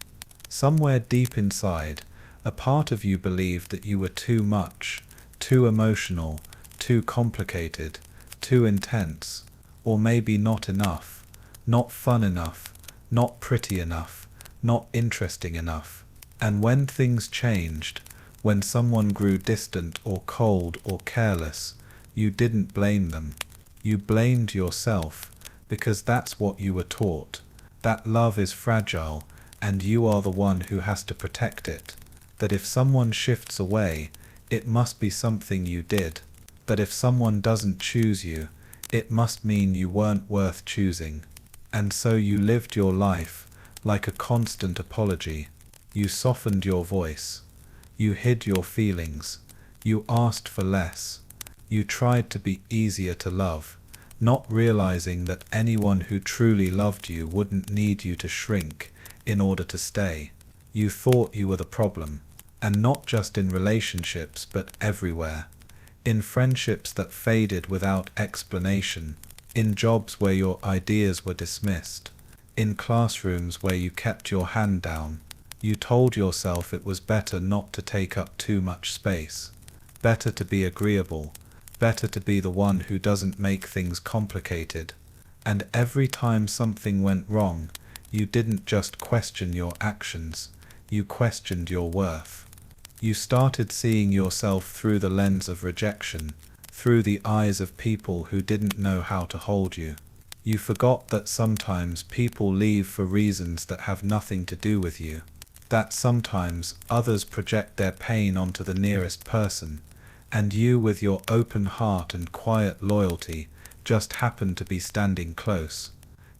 Somewhere deep inside, a part of you believed that you were too much, too emotional, too complicated, too intense, or maybe not enough, not fun enough, not pretty enough, not interesting enough. And when things changed, When someone grew distant or cold or careless, you didn't blame them. You blamed yourself, because that's what you were taught. That love is fragile, and you are the one who has to protect it. That if someone shifts away, it must be something you did. That if someone doesn't choose you, it must mean you weren't worth choosing. And so you lived your life like a constant apology. You softened your voice. You hid your feelings. You asked for less. You tried to be easier to love, not realizing that anyone who truly loved you wouldn't need you to shrink in order to stay. You thought you were the problem, and not just in relationships but everywhere. In friendships that faded without explanation, in jobs where your ideas were dismissed, in classrooms where you kept your hand down. You told yourself it was better not to take up too much space, better to be agreeable, better to be the one who doesn't make things complicated. And every time something went wrong, you didn't just question your actions, you questioned your worth. You started seeing yourself through the lens of rejection, through the eyes of people who didn't know how to hold you. You forgot that sometimes people leave for reasons that have nothing to do with you. That sometimes others project their pain onto the nearest person, and you, with your open heart and quiet loyalty, just happen to be standing close.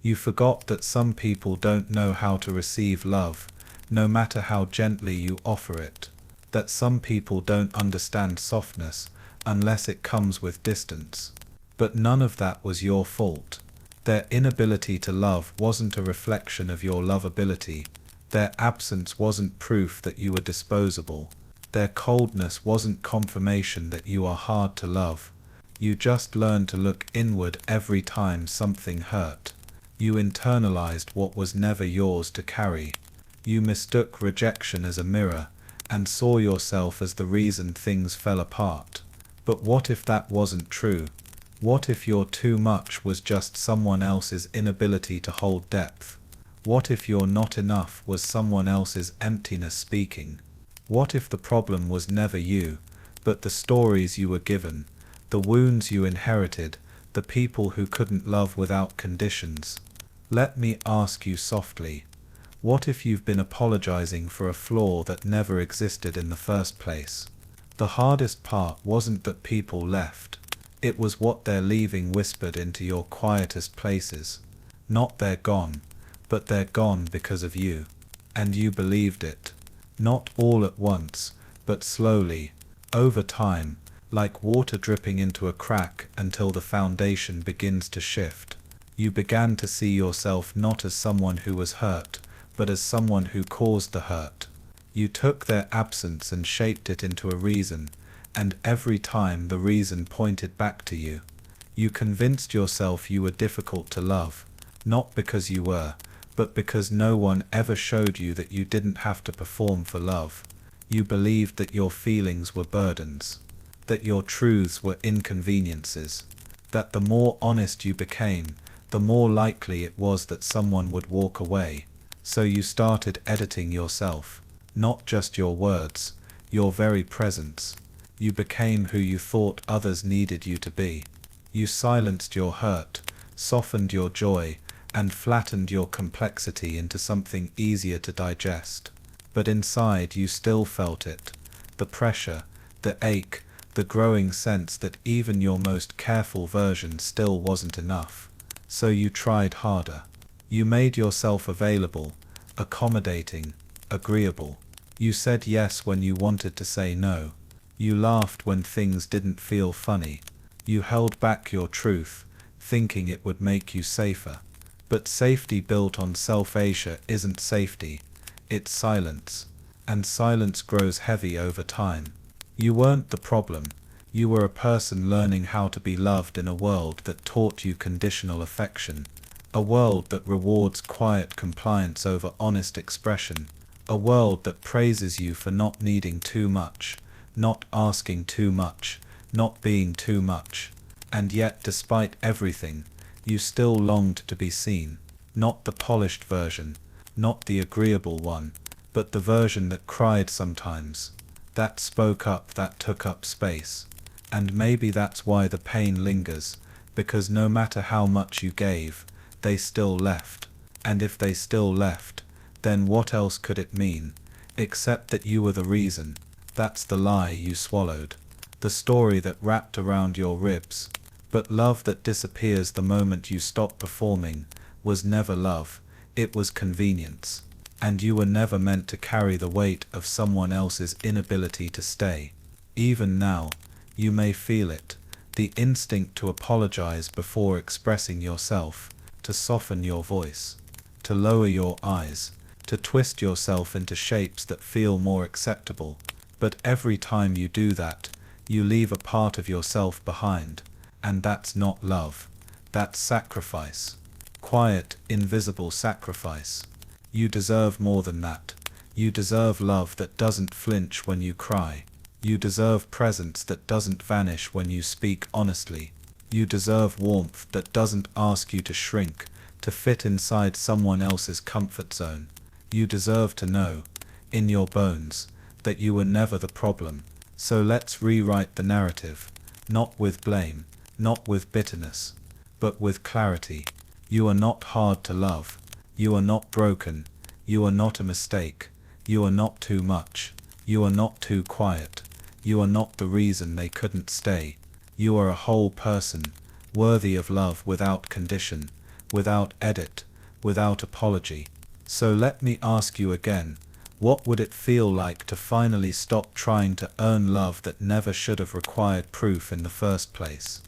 You forgot that some people don't know how to receive love, no matter how gently you offer it. That some people don't understand softness unless it comes with distance. But none of that was your fault. Their inability to love wasn't a reflection of your lovability. Their absence wasn't proof that you were disposable. Their coldness wasn't confirmation that you are hard to love. You just learned to look inward every time something hurt. You internalized what was never yours to carry. You mistook rejection as a mirror, and saw yourself as the reason things fell apart. But what if that wasn't true? What if your too much was just someone else's inability to hold depth? What if your not enough was someone else's emptiness speaking? What if the problem was never you, but the stories you were given, the wounds you inherited, the people who couldn't love without conditions? Let me ask you softly, what if you've been apologizing for a flaw that never existed in the first place? The hardest part wasn't that people left. It was what their leaving whispered into your quietest places. Not they're gone, but they're gone because of you. And you believed it. Not all at once, but slowly, over time, like water dripping into a crack until the foundation begins to shift. You began to see yourself not as someone who was hurt, but as someone who caused the hurt. You took their absence and shaped it into a reason, and every time the reason pointed back to you. You convinced yourself you were difficult to love, not because you were, but because no one ever showed you that you didn't have to perform for love. You believed that your feelings were burdens, that your truths were inconveniences, that the more honest you became, the more likely it was that someone would walk away. So you started editing yourself, not just your words, your very presence. You became who you thought others needed you to be. You silenced your hurt, softened your joy, and flattened your complexity into something easier to digest. But inside you still felt it, the pressure, the ache, the growing sense that even your most careful version still wasn't enough. So you tried harder. You made yourself available, accommodating, agreeable. You said yes when you wanted to say no. You laughed when things didn't feel funny. You held back your truth, thinking it would make you safer. But safety built on self-erasure isn't safety, it's silence. And silence grows heavy over time. You weren't the problem. You were a person learning how to be loved in a world that taught you conditional affection. A world that rewards quiet compliance over honest expression. A world that praises you for not needing too much, not asking too much, not being too much. And yet, despite everything, you still longed to be seen. Not the polished version, not the agreeable one, but the version that cried sometimes. that spoke up, that took up space. And maybe that's why the pain lingers, because no matter how much you gave, they still left. And if they still left, then what else could it mean, except that you were the reason? That's the lie you swallowed, the story that wrapped around your ribs. But love that disappears the moment you stop performing was never love, it was convenience. And you were never meant to carry the weight of someone else's inability to stay. Even now, you may feel it, the instinct to apologize before expressing yourself, to soften your voice, to lower your eyes, to twist yourself into shapes that feel more acceptable. But every time you do that, you leave a part of yourself behind, and that's not love, that's sacrifice. Quiet, invisible sacrifice. You deserve more than that. You deserve love that doesn't flinch when you cry. You deserve presence that doesn't vanish when you speak honestly. You deserve warmth that doesn't ask you to shrink, to fit inside someone else's comfort zone. You deserve to know, in your bones, that you were never the problem. So let's rewrite the narrative, not with blame, not with bitterness, but with clarity. You are not hard to love. You are not broken. You are not a mistake. You are not too much. You are not too quiet. You are not the reason they couldn't stay. You are a whole person, worthy of love without condition, without edit, without apology. So let me ask you again, what would it feel like to finally stop trying to earn love that never should have required proof in the first place?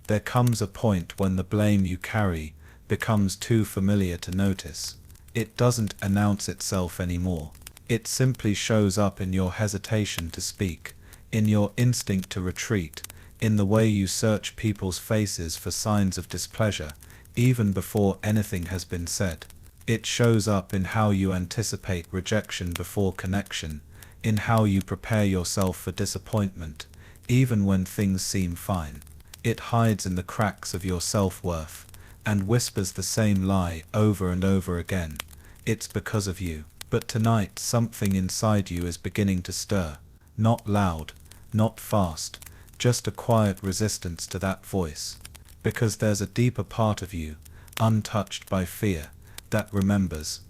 There comes a point when the blame you carry becomes too familiar to notice. It doesn't announce itself anymore. It simply shows up in your hesitation to speak, in your instinct to retreat, in the way you search people's faces for signs of displeasure, even before anything has been said. It shows up in how you anticipate rejection before connection, in how you prepare yourself for disappointment, even when things seem fine. It hides in the cracks of your self-worth, and whispers the same lie over and over again. It's because of you. But tonight something inside you is beginning to stir. Not loud, not fast, just a quiet resistance to that voice. Because there's a deeper part of you, untouched by fear, that remembers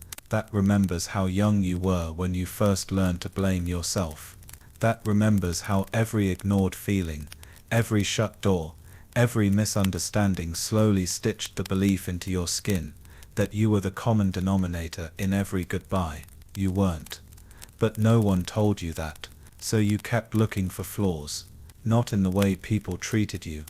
how young you were when you first learned to blame yourself. That remembers how every ignored feeling, every shut door, every misunderstanding slowly stitched the belief into your skin that you were the common denominator in every goodbye. You weren't. But no one told you that, so you kept looking for flaws, not in the way people treated you,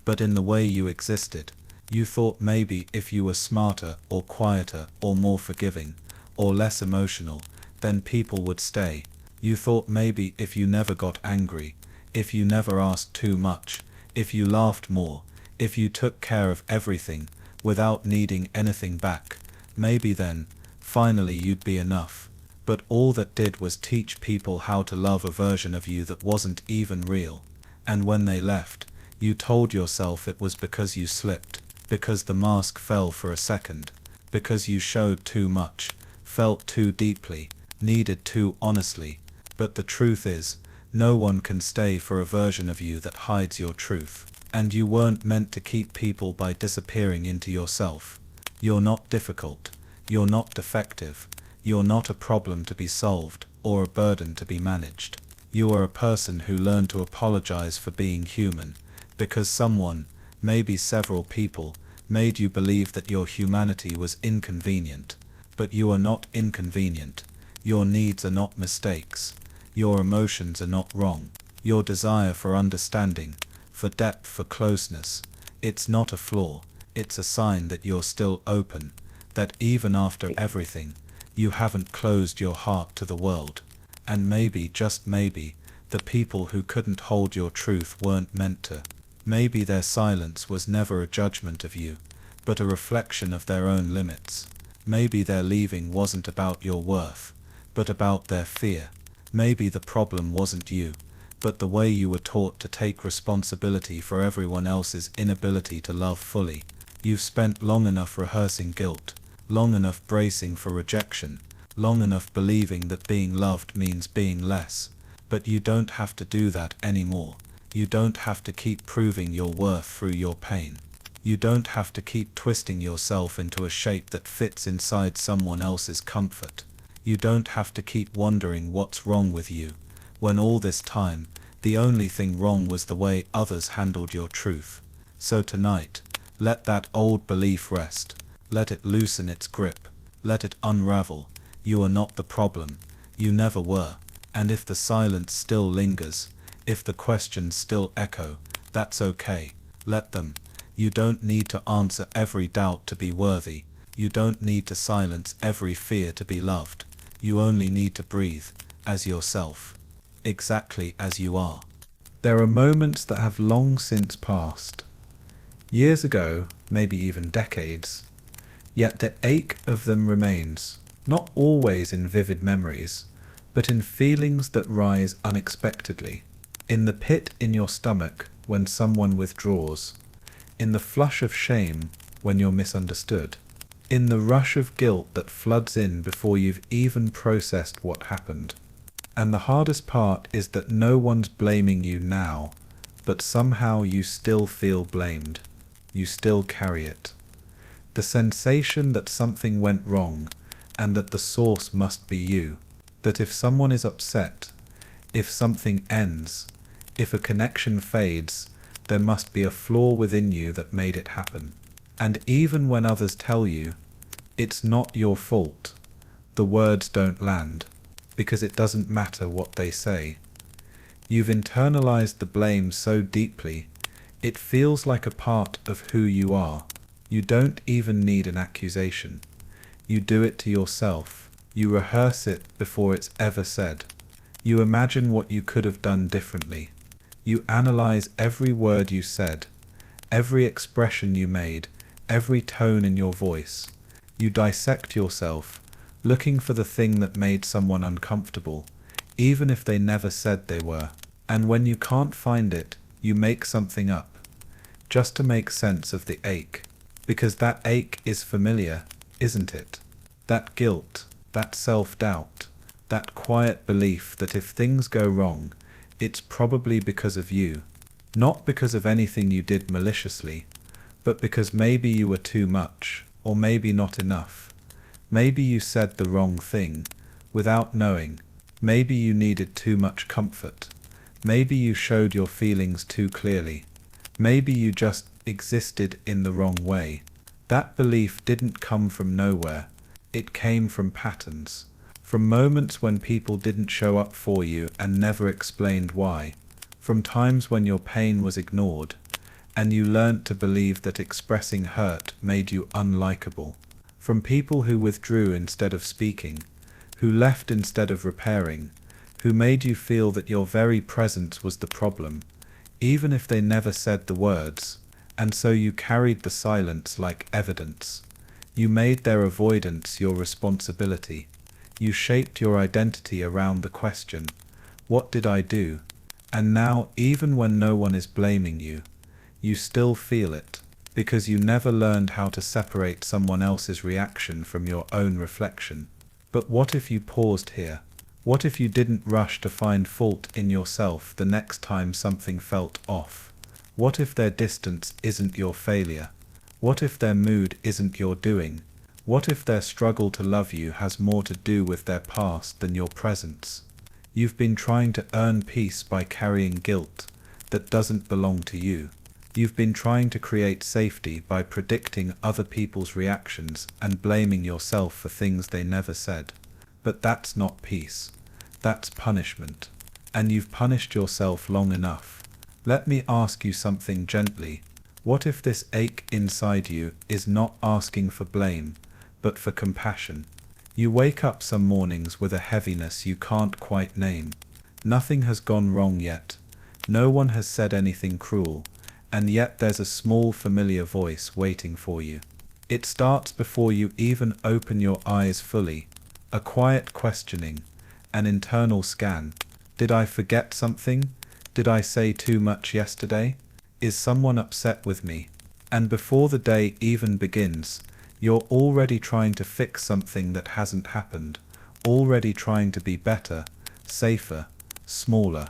but in the way you existed. You thought maybe if you were smarter or quieter or more forgiving or less emotional, then people would stay. You thought maybe if you never got angry, if you never asked too much, if you laughed more, if you took care of everything without needing anything back, maybe then, finally you'd be enough. But all that did was teach people how to love a version of you that wasn't even real. And when they left, you told yourself it was because you slipped, because the mask fell for a second, because you showed too much, felt too deeply, needed too honestly. But the truth is, no one can stay for a version of you that hides your truth. And you weren't meant to keep people by disappearing into yourself. You're not difficult. You're not defective. You're not a problem to be solved, or a burden to be managed. You are a person who learned to apologize for being human, because someone, maybe several people, made you believe that your humanity was inconvenient. But you are not inconvenient. Your needs are not mistakes. Your emotions are not wrong. Your desire for understanding, for depth, for closeness, it's not a flaw. It's a sign that you're still open, that even after everything, you haven't closed your heart to the world. And maybe, just maybe, the people who couldn't hold your truth weren't meant to. Maybe their silence was never a judgment of you, but a reflection of their own limits. Maybe their leaving wasn't about your worth, but about their fear. Maybe the problem wasn't you, but the way you were taught to take responsibility for everyone else's inability to love fully. You've spent long enough rehearsing guilt, long enough bracing for rejection, long enough believing that being loved means being less. But you don't have to do that anymore. You don't have to keep proving your worth through your pain. You don't have to keep twisting yourself into a shape that fits inside someone else's comfort. You don't have to keep wondering what's wrong with you, when all this time, the only thing wrong was the way others handled your truth. So tonight, let that old belief rest. Let it loosen its grip. Let it unravel. You are not the problem. You never were. And if the silence still lingers, if the questions still echo, that's okay. Let them. You don't need to answer every doubt to be worthy. You don't need to silence every fear to be loved. You only need to breathe, as yourself, exactly as you are. There are moments that have long since passed. Years ago, maybe even decades. Yet the ache of them remains, not always in vivid memories, but in feelings that rise unexpectedly. In the pit in your stomach when someone withdraws. In the flush of shame when you're misunderstood. In the rush of guilt that floods in before you've even processed what happened. And the hardest part is that no one's blaming you now, but somehow you still feel blamed. You still carry it. The sensation that something went wrong, and that the source must be you. That if someone is upset, if something ends, if a connection fades, there must be a flaw within you that made it happen. And even when others tell you, it's not your fault, the words don't land, because it doesn't matter what they say. You've internalized the blame so deeply, it feels like a part of who you are. You don't even need an accusation. You do it to yourself. You rehearse it before it's ever said. You imagine what you could have done differently. You analyze every word you said, every expression you made, every tone in your voice. You dissect yourself, looking for the thing that made someone uncomfortable, even if they never said they were. And when you can't find it, you make something up, just to make sense of the ache. Because that ache is familiar, isn't it? That guilt, that self-doubt, that quiet belief that if things go wrong, it's probably because of you. Not because of anything you did maliciously, but because maybe you were too much, or maybe not enough. Maybe you said the wrong thing, without knowing. Maybe you needed too much comfort. Maybe you showed your feelings too clearly. Maybe you just existed in the wrong way. That belief didn't come from nowhere. It came from patterns. From moments when people didn't show up for you and never explained why. From times when your pain was ignored, and you learnt to believe that expressing hurt made you unlikable. From people who withdrew instead of speaking, who left instead of repairing, who made you feel that your very presence was the problem, even if they never said the words, and so you carried the silence like evidence. You made their avoidance your responsibility. You shaped your identity around the question, what did I do? And now, even when no one is blaming you, you still feel it, because you never learned how to separate someone else's reaction from your own reflection. But what if you paused here? What if you didn't rush to find fault in yourself the next time something felt off? What if their distance isn't your failure? What if their mood isn't your doing? What if their struggle to love you has more to do with their past than your presence? You've been trying to earn peace by carrying guilt that doesn't belong to you. You've been trying to create safety by predicting other people's reactions and blaming yourself for things they never said. But that's not peace. That's punishment. And you've punished yourself long enough. Let me ask you something gently. What if this ache inside you is not asking for blame, but for compassion? You wake up some mornings with a heaviness you can't quite name. Nothing has gone wrong yet. No one has said anything cruel, and yet there's a small familiar voice waiting for you. It starts before you even open your eyes fully. A quiet questioning, an internal scan. Did I forget something? Did I say too much yesterday? Is someone upset with me? And before the day even begins, you're already trying to fix something that hasn't happened, already trying to be better, safer, smaller.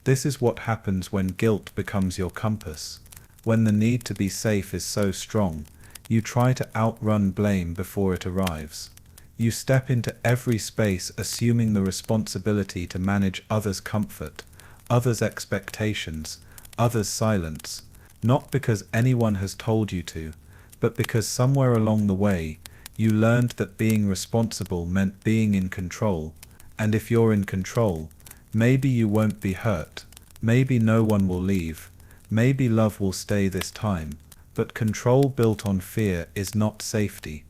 This is what happens when guilt becomes your compass. When the need to be safe is so strong, you try to outrun blame before it arrives. You step into every space assuming the responsibility to manage others' comfort, others' expectations, others' silence, not because anyone has told you to, but because somewhere along the way, you learned that being responsible meant being in control, and if you're in control, maybe you won't be hurt, maybe no one will leave, maybe love will stay this time, but control built on fear is not safety.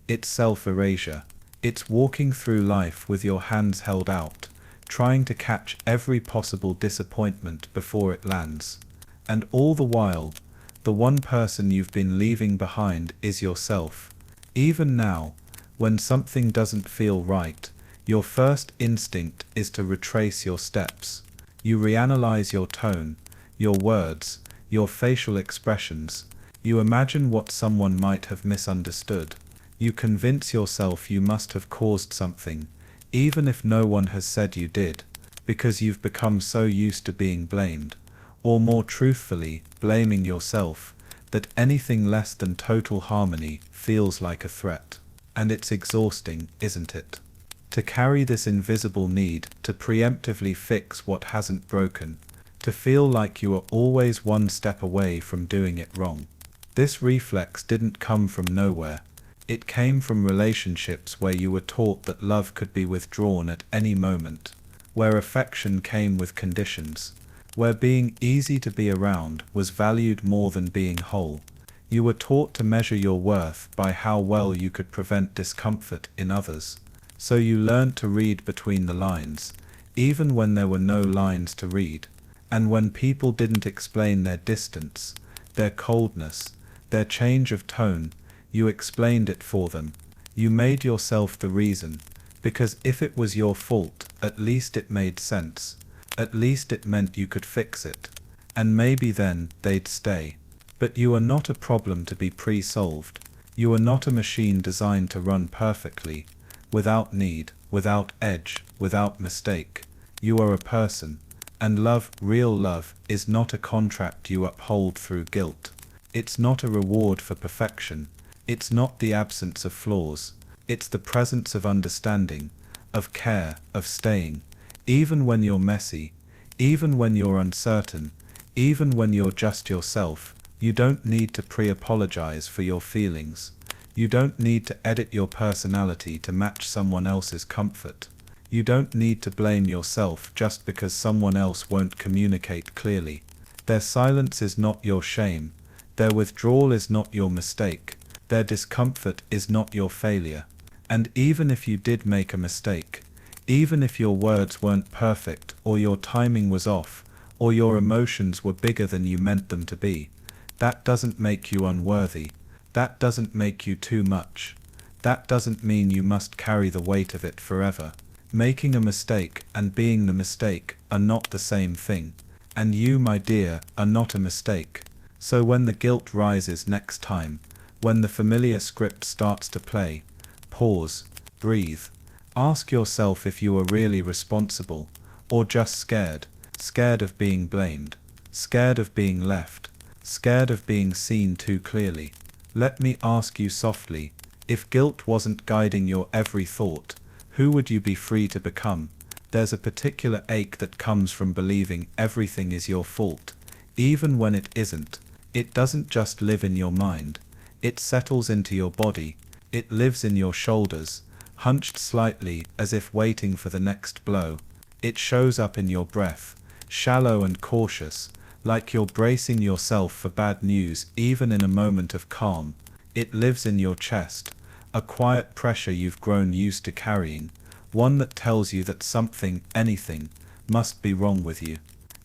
It's self-erasure. It's walking through life with your hands held out, trying to catch every possible disappointment before it lands. And all the while, the one person you've been leaving behind is yourself. Even now, when something doesn't feel right, your first instinct is to retrace your steps. You reanalyze your tone, your words, your facial expressions. You imagine what someone might have misunderstood. You convince yourself you must have caused something, even if no one has said you did, because you've become so used to being blamed, or more truthfully, blaming yourself, that anything less than total harmony feels like a threat. And it's exhausting, isn't it? To carry this invisible need to preemptively fix what hasn't broken, to feel like you are always one step away from doing it wrong. This reflex didn't come from nowhere. It came from relationships where you were taught that love could be withdrawn at any moment, where affection came with conditions, where being easy to be around was valued more than being whole. You were taught to measure your worth by how well you could prevent discomfort in others. So you learned to read between the lines, even when there were no lines to read, and when people didn't explain their distance, their coldness, their change of tone, you explained it for them. You made yourself the reason, because if it was your fault, at least it made sense. At least it meant you could fix it. And maybe then they'd stay. But you are not a problem to be pre-solved. You are not a machine designed to run perfectly, without need, without edge, without mistake. You are a person. And love, real love, is not a contract you uphold through guilt. It's not a reward for perfection. It's not the absence of flaws. It's the presence of understanding, of care, of staying. Even when you're messy, even when you're uncertain, even when you're just yourself, you don't need to pre-apologize for your feelings. You don't need to edit your personality to match someone else's comfort. You don't need to blame yourself just because someone else won't communicate clearly. Their silence is not your shame. Their withdrawal is not your mistake. Their discomfort is not your failure. And even if you did make a mistake, even if your words weren't perfect, or your timing was off, or your emotions were bigger than you meant them to be, that doesn't make you unworthy. That doesn't make you too much. That doesn't mean you must carry the weight of it forever. Making a mistake and being the mistake are not the same thing. And you, my dear, are not a mistake. So when the guilt rises next time, when the familiar script starts to play, pause, breathe. Ask yourself if you are really responsible, or just scared. Scared of being blamed. Scared of being left. Scared of being seen too clearly. Let me ask you softly, if guilt wasn't guiding your every thought, who would you be free to become? There's a particular ache that comes from believing everything is your fault, even when it isn't. It doesn't just live in your mind. It settles into your body. It lives in your shoulders, hunched slightly as if waiting for the next blow. It shows up in your breath, shallow and cautious, like you're bracing yourself for bad news even in a moment of calm. It lives in your chest, a quiet pressure you've grown used to carrying, one that tells you that something, anything, must be wrong with you.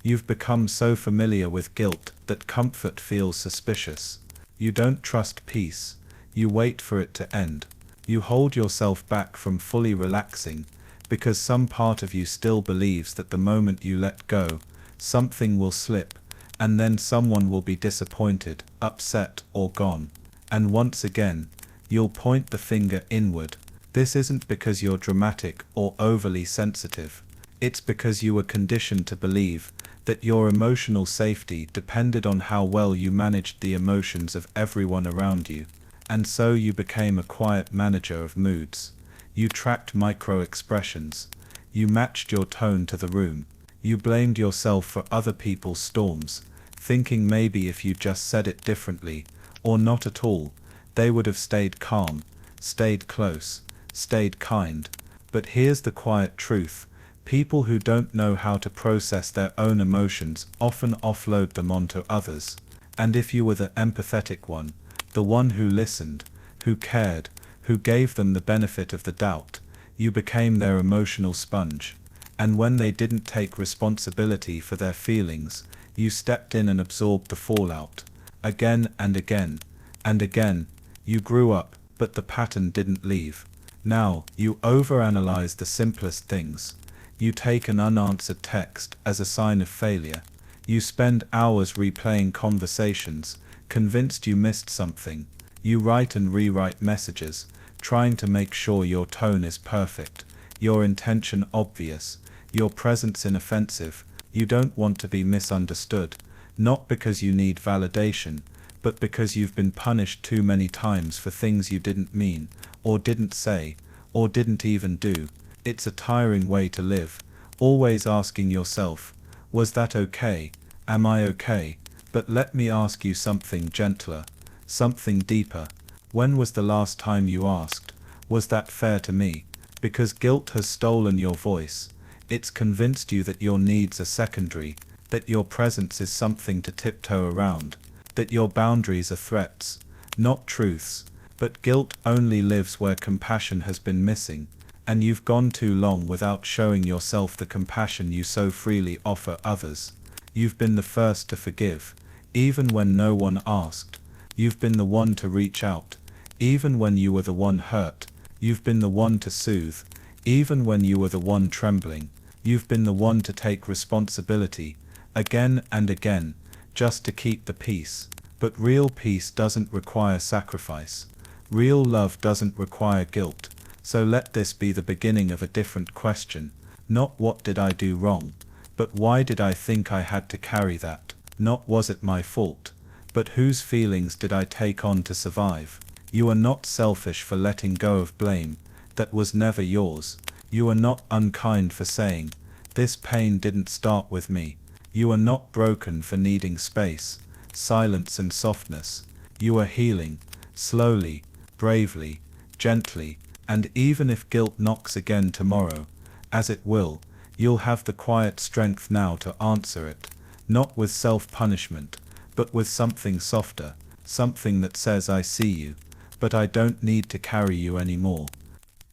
You've become so familiar with guilt that comfort feels suspicious. You don't trust peace. You wait for it to end. You hold yourself back from fully relaxing, because some part of you still believes that the moment you let go, something will slip, and then someone will be disappointed, upset, or gone. And once again, you'll point the finger inward. This isn't because you're dramatic or overly sensitive. It's because you were conditioned to believe that your emotional safety depended on how well you managed the emotions of everyone around you, and so you became a quiet manager of moods. You tracked micro-expressions. You matched your tone to the room. You blamed yourself for other people's storms, thinking maybe if you just said it differently, or not at all, they would have stayed calm, stayed close, stayed kind. But here's the quiet truth. People who don't know how to process their own emotions often offload them onto others. And if you were the empathetic one, the one who listened, who cared, who gave them the benefit of the doubt, you became their emotional sponge. And when they didn't take responsibility for their feelings, you stepped in and absorbed the fallout. Again and again, and again, you grew up, but the pattern didn't leave. Now, you overanalyze the simplest things. You take an unanswered text as a sign of failure. You spend hours replaying conversations, convinced you missed something. You write and rewrite messages, trying to make sure your tone is perfect, your intention obvious, your presence inoffensive. You don't want to be misunderstood, not because you need validation, but because you've been punished too many times for things you didn't mean, or didn't say, or didn't even do. It's a tiring way to live, always asking yourself, was that okay? Am I okay? But let me ask you something gentler, something deeper. When was the last time you asked, was that fair to me? Because guilt has stolen your voice. It's convinced you that your needs are secondary, that your presence is something to tiptoe around, that your boundaries are threats, not truths. But guilt only lives where compassion has been missing, and you've gone too long without showing yourself the compassion you so freely offer others. You've been the first to forgive, even when no one asked. You've been the one to reach out, even when you were the one hurt. You've been the one to soothe, even when you were the one trembling. You've been the one to take responsibility, again and again, just to keep the peace. But real peace doesn't require sacrifice. Real love doesn't require guilt. So let this be the beginning of a different question. Not what did I do wrong, but why did I think I had to carry that? Not was it my fault, but whose feelings did I take on to survive? You are not selfish for letting go of blame that was never yours. You are not unkind for saying, this pain didn't start with me. You are not broken for needing space, silence and softness. You are healing, slowly, bravely, gently. And even if guilt knocks again tomorrow, as it will, you'll have the quiet strength now to answer it, not with self-punishment, but with something softer, something that says I see you, but I don't need to carry you anymore.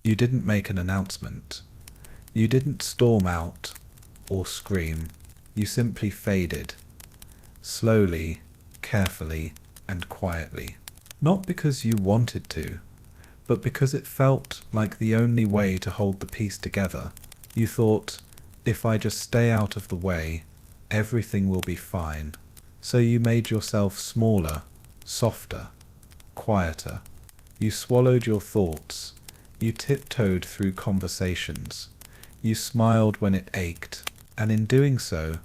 You didn't make an announcement. You didn't storm out or scream. You simply faded, slowly, carefully, and quietly. Not because you wanted to, but because it felt like the only way to hold the piece together. You thought, if I just stay out of the way, everything will be fine. So you made yourself smaller, softer, quieter. You swallowed your thoughts. You tiptoed through conversations. You smiled when it ached. And in doing so,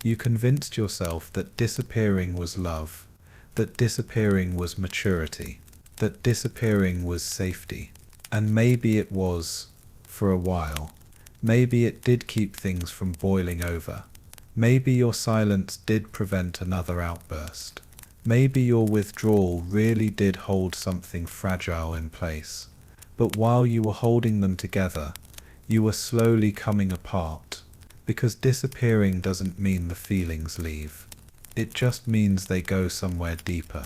you convinced yourself that disappearing was love, that disappearing was maturity, that disappearing was safety. And maybe it was, for a while. Maybe it did keep things from boiling over. Maybe your silence did prevent another outburst. Maybe your withdrawal really did hold something fragile in place. But while you were holding them together, you were slowly coming apart. Because disappearing doesn't mean the feelings leave. It just means they go somewhere deeper.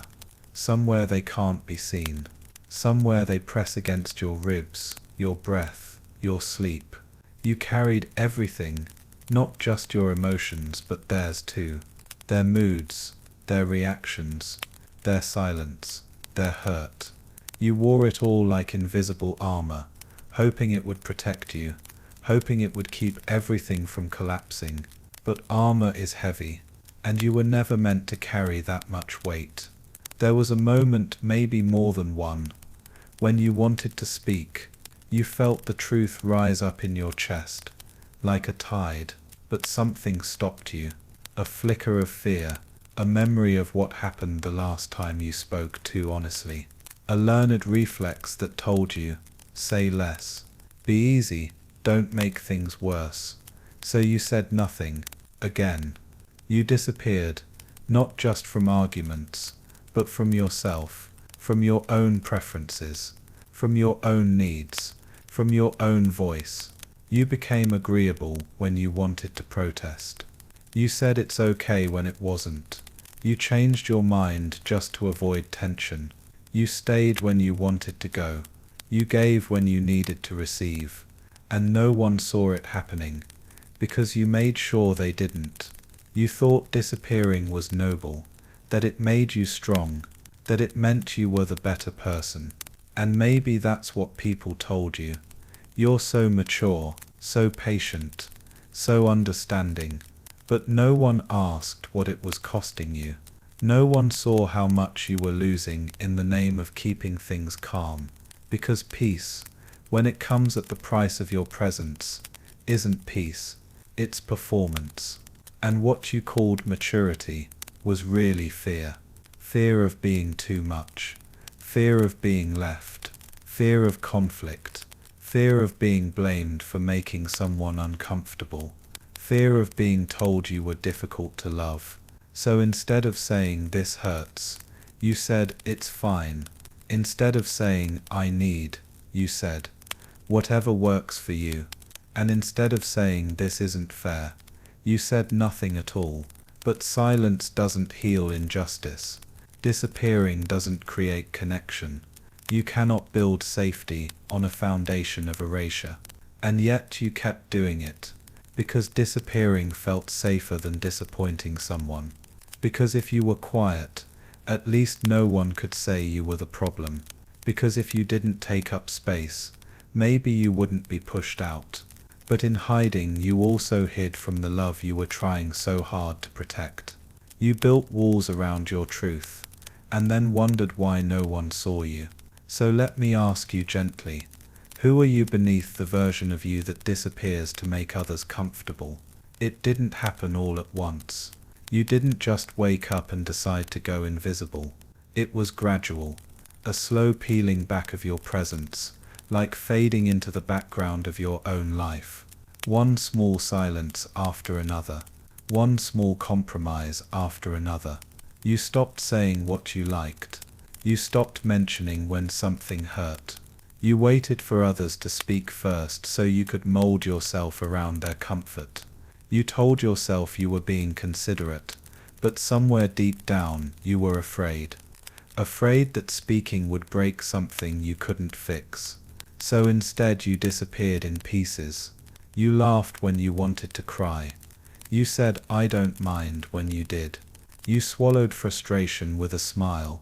Somewhere they can't be seen. Somewhere they press against your ribs, your breath, your sleep. You carried everything, not just your emotions, but theirs too. Their moods, their reactions, their silence, their hurt. You wore it all like invisible armor, hoping it would protect you, hoping it would keep everything from collapsing. But armor is heavy, and you were never meant to carry that much weight. There was a moment, maybe more than one, when you wanted to speak. You felt the truth rise up in your chest, like a tide, but something stopped you. A flicker of fear, a memory of what happened the last time you spoke too honestly. A learned reflex that told you, say less. Be easy, don't make things worse. So you said nothing, again. You disappeared, not just from arguments, but from yourself, from your own preferences, from your own needs, from your own voice. You became agreeable when you wanted to protest. You said it's okay when it wasn't. You changed your mind just to avoid tension. You stayed when you wanted to go. You gave when you needed to receive. And no one saw it happening, because you made sure they didn't. You thought disappearing was noble, that it made you strong, that it meant you were the better person. And maybe that's what people told you. You're so mature, so patient, so understanding. But no one asked what it was costing you. No one saw how much you were losing in the name of keeping things calm. Because peace, when it comes at the price of your presence, isn't peace, it's performance. And what you called maturity was really fear. Fear of being too much. Fear of being left. Fear of conflict. Fear of being blamed for making someone uncomfortable. Fear of being told you were difficult to love. So instead of saying this hurts, you said it's fine. Instead of saying I need, you said whatever works for you. And instead of saying this isn't fair, you said nothing at all. But silence doesn't heal injustice. Disappearing doesn't create connection. You cannot build safety on a foundation of erasure. And yet you kept doing it. Because disappearing felt safer than disappointing someone. Because if you were quiet, at least no one could say you were the problem. Because if you didn't take up space, maybe you wouldn't be pushed out. But in hiding you also hid from the love you were trying so hard to protect. You built walls around your truth, and then wondered why no one saw you. So let me ask you gently, who are you beneath the version of you that disappears to make others comfortable? It didn't happen all at once. You didn't just wake up and decide to go invisible. It was gradual, a slow peeling back of your presence, like fading into the background of your own life. One small silence after another, one small compromise after another. You stopped saying what you liked. You stopped mentioning when something hurt. You waited for others to speak first so you could mold yourself around their comfort. You told yourself you were being considerate, but somewhere deep down you were afraid. Afraid that speaking would break something you couldn't fix. So instead you disappeared in pieces. You laughed when you wanted to cry. You said I don't mind when you did. You swallowed frustration with a smile,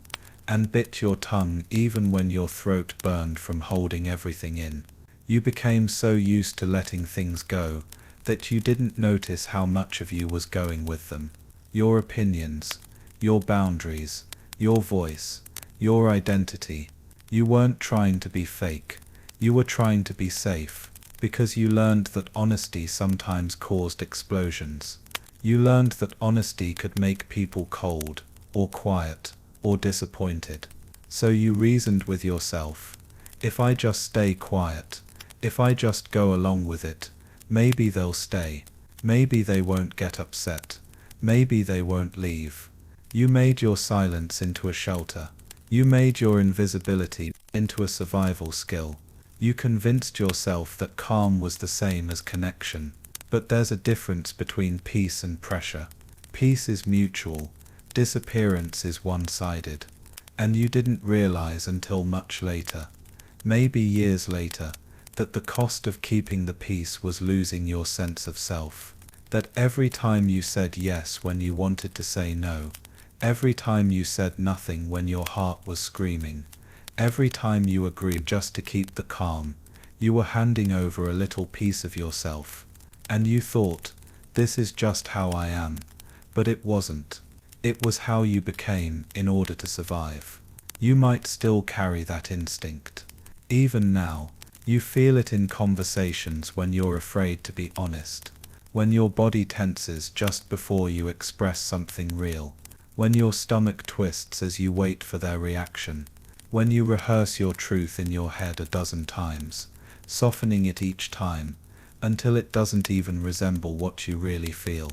and bit your tongue even when your throat burned from holding everything in. You became so used to letting things go that you didn't notice how much of you was going with them. Your opinions, your boundaries, your voice, your identity. You weren't trying to be fake. You were trying to be safe, because you learned that honesty sometimes caused explosions. You learned that honesty could make people cold, or quiet, or disappointed. So you reasoned with yourself, if I just stay quiet, if I just go along with it, maybe they'll stay, maybe they won't get upset, maybe they won't leave. You made your silence into a shelter. You made your invisibility into a survival skill. You convinced yourself that calm was the same as connection. But there's a difference between peace and pressure. Peace is mutual. Disappearance is one-sided. And you didn't realize until much later, maybe years later, that the cost of keeping the peace was losing your sense of self. That every time you said yes when you wanted to say no, every time you said nothing when your heart was screaming, every time you agreed just to keep the calm, you were handing over a little piece of yourself. And you thought, this is just how I am. But it wasn't. It was how you became in order to survive. You might still carry that instinct. Even now, You feel it in conversations when you're afraid to be honest, when your body tenses just before you express something real, when your stomach twists as you wait for their reaction, when you rehearse your truth in your head a dozen times, softening it each time, until it doesn't even resemble what you really feel.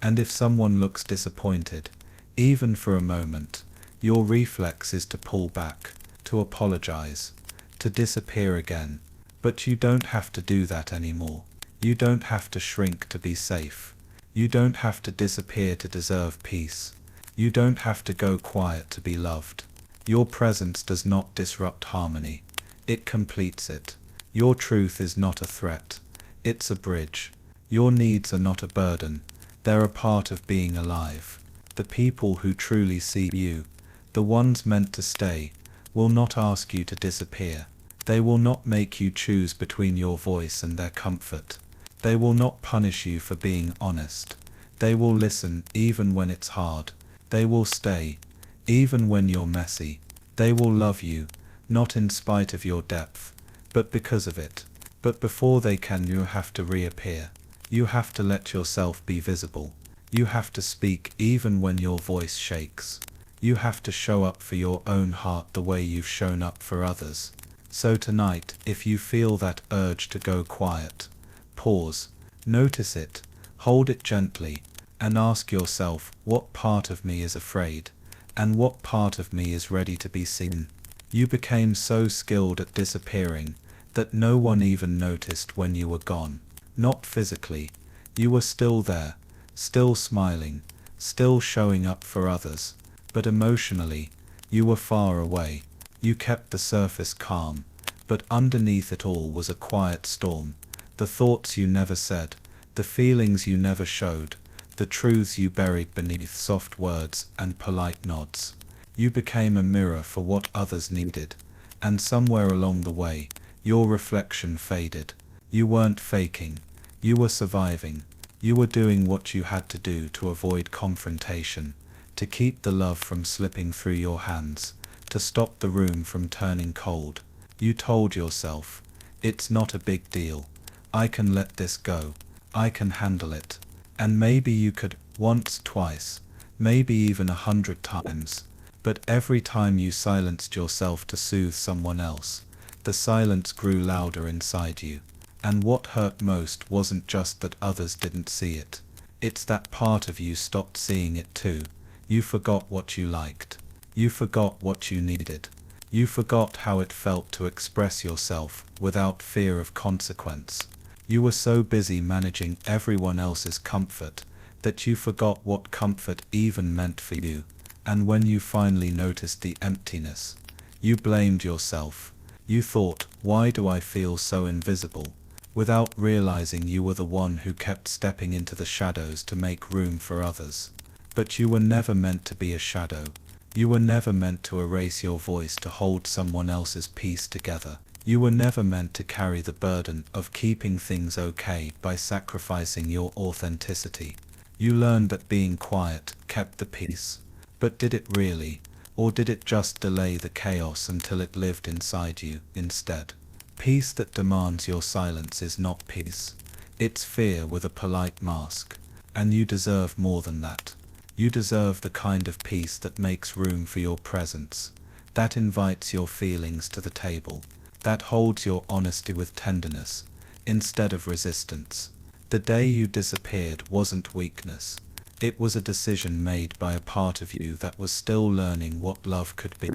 And if someone looks disappointed, even for a moment, your reflex is to pull back, to apologize, to disappear again. But you don't have to do that anymore. You don't have to shrink to be safe. You don't have to disappear to deserve peace. You don't have to go quiet to be loved. Your presence does not disrupt harmony. It completes it. Your truth is not a threat. It's a bridge. Your needs are not a burden. They're a part of being alive. The people who truly see you, the ones meant to stay, will not ask you to disappear. They will not make you choose between your voice and their comfort. They will not punish you for being honest. They will listen even when it's hard. They will stay, even when you're messy. They will love you, not in spite of your depth, but because of it. But before they can, you have to reappear. You have to let yourself be visible. You have to speak even when your voice shakes. You have to show up for your own heart the way you've shown up for others. So tonight, if you feel that urge to go quiet, pause, notice it, hold it gently, and ask yourself, what part of me is afraid, and what part of me is ready to be seen? You became so skilled at disappearing that no one even noticed when you were gone. Not physically. You were still there, still smiling, still showing up for others, but emotionally, you were far away. You kept the surface calm, but underneath it all was a quiet storm. The thoughts you never said, the feelings you never showed, the truths you buried beneath soft words and polite nods. You became a mirror for what others needed, and somewhere along the way, your reflection faded. You weren't faking. You were surviving. You were doing what you had to do to avoid confrontation, to keep the love from slipping through your hands, to stop the room from turning cold. You told yourself, it's not a big deal. I can let this go. I can handle it. And maybe you could, once, twice, maybe even 100 times. But every time you silenced yourself to soothe someone else, the silence grew louder inside you. And what hurt most wasn't just that others didn't see it. It's that part of you stopped seeing it too. You forgot what you liked. You forgot what you needed. You forgot how it felt to express yourself without fear of consequence. You were so busy managing everyone else's comfort that you forgot what comfort even meant for you. And when you finally noticed the emptiness, you blamed yourself. You thought, why do I feel so invisible? Without realizing you were the one who kept stepping into the shadows to make room for others. But you were never meant to be a shadow. You were never meant to erase your voice to hold someone else's peace together. You were never meant to carry the burden of keeping things okay by sacrificing your authenticity. You learned that being quiet kept the peace. But did it really? Or did it just delay the chaos until it lived inside you instead? Peace that demands your silence is not peace. It's fear with a polite mask. And you deserve more than that. You deserve the kind of peace that makes room for your presence, that invites your feelings to the table, that holds your honesty with tenderness, instead of resistance. The day you disappeared wasn't weakness. It was a decision made by a part of you that was still learning what love could be.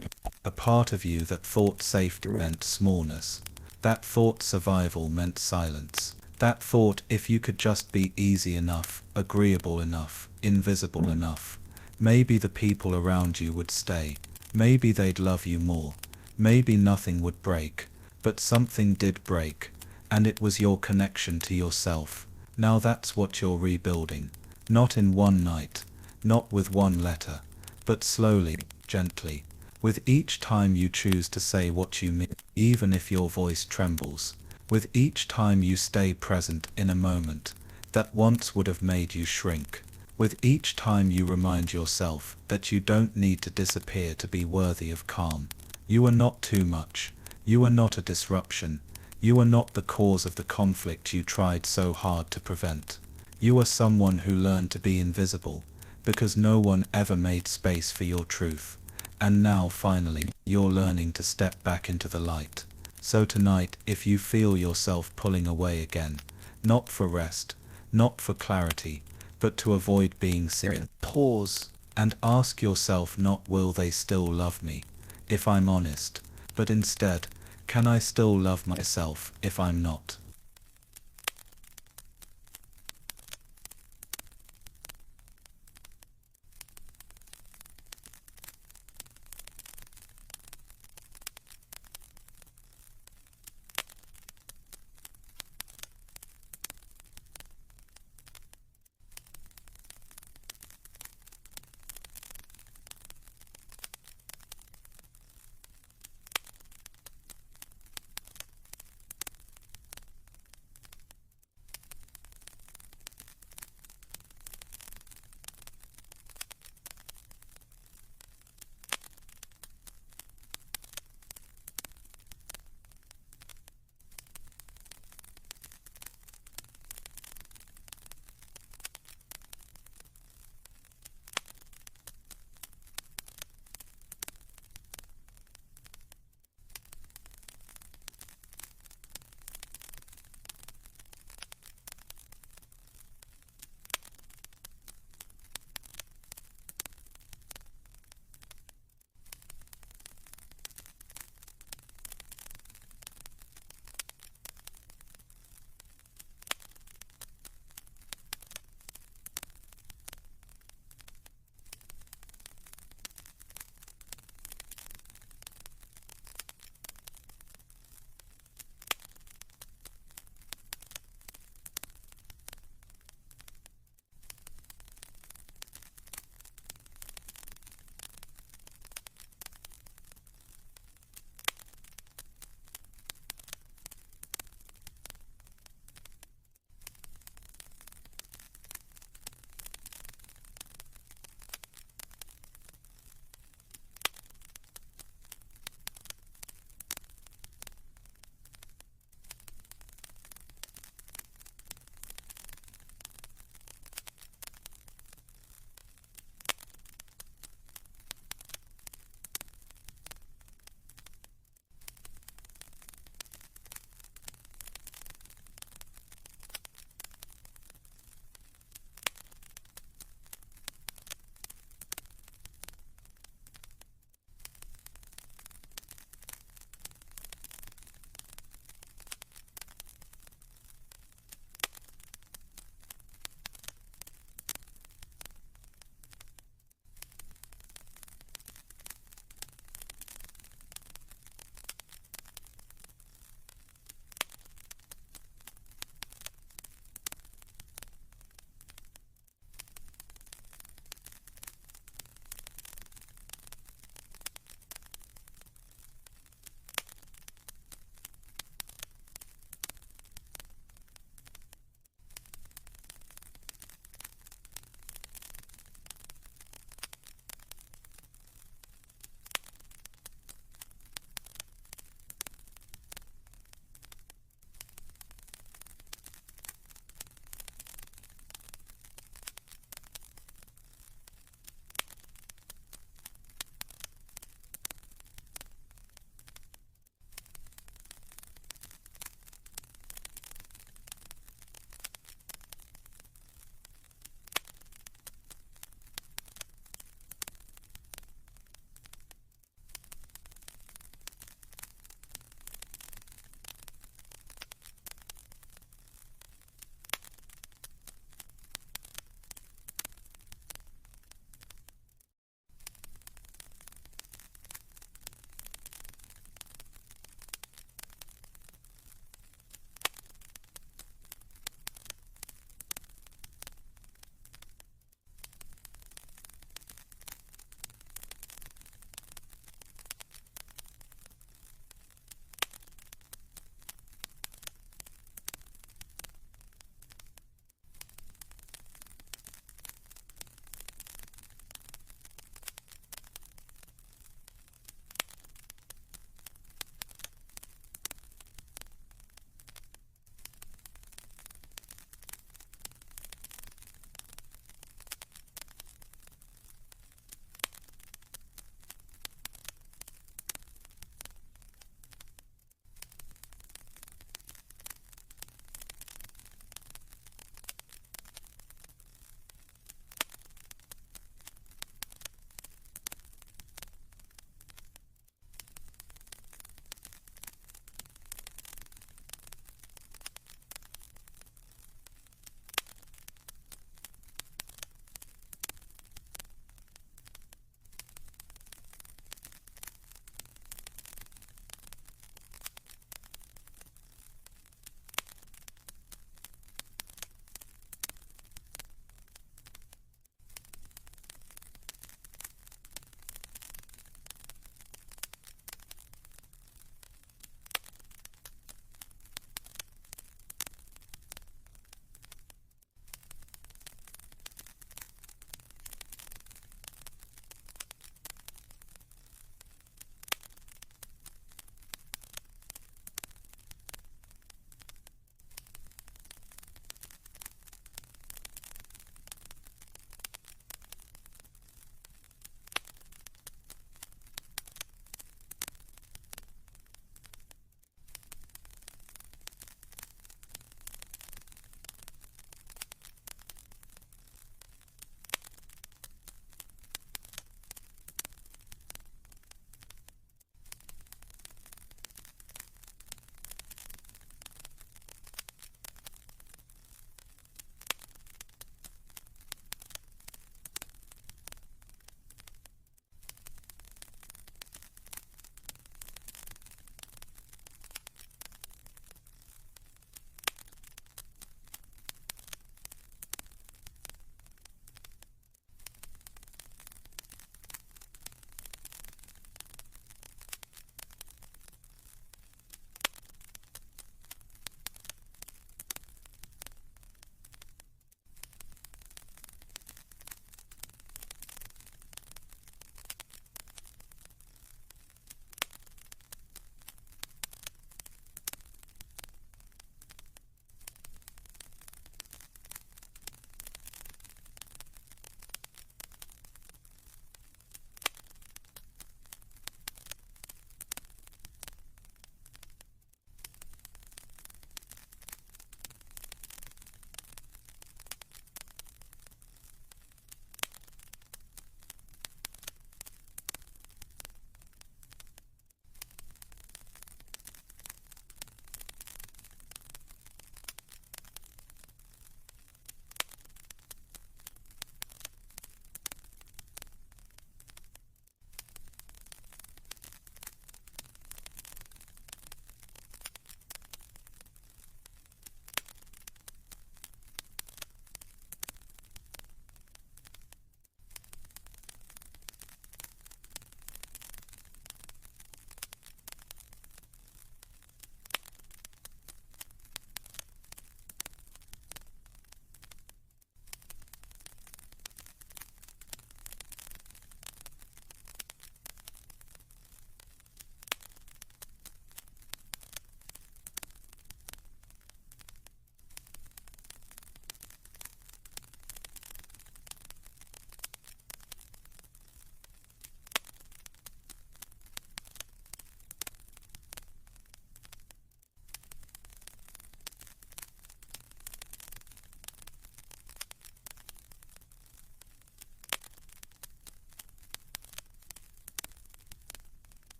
A part of you that thought safety meant smallness. That thought survival meant silence. That thought if you could just be easy enough, agreeable enough, invisible enough, maybe the people around you would stay. Maybe they'd love you more. Maybe nothing would break. But something did break. And it was your connection to yourself. Now that's what you're rebuilding. Not in one night. Not with one letter. But slowly, gently. With each time you choose to say what you mean, even if your voice trembles. With each time you stay present in a moment that once would have made you shrink. With each time you remind yourself that you don't need to disappear to be worthy of calm. You are not too much. You are not a disruption. You are not the cause of the conflict you tried so hard to prevent. You are someone who learned to be invisible, because no one ever made space for your truth. And now finally, you're learning to step back into the light. So tonight, if you feel yourself pulling away again, not for rest, not for clarity, but to avoid being seen, pause and ask yourself, not will they still love me if I'm honest, but instead, can I still love myself if I'm not?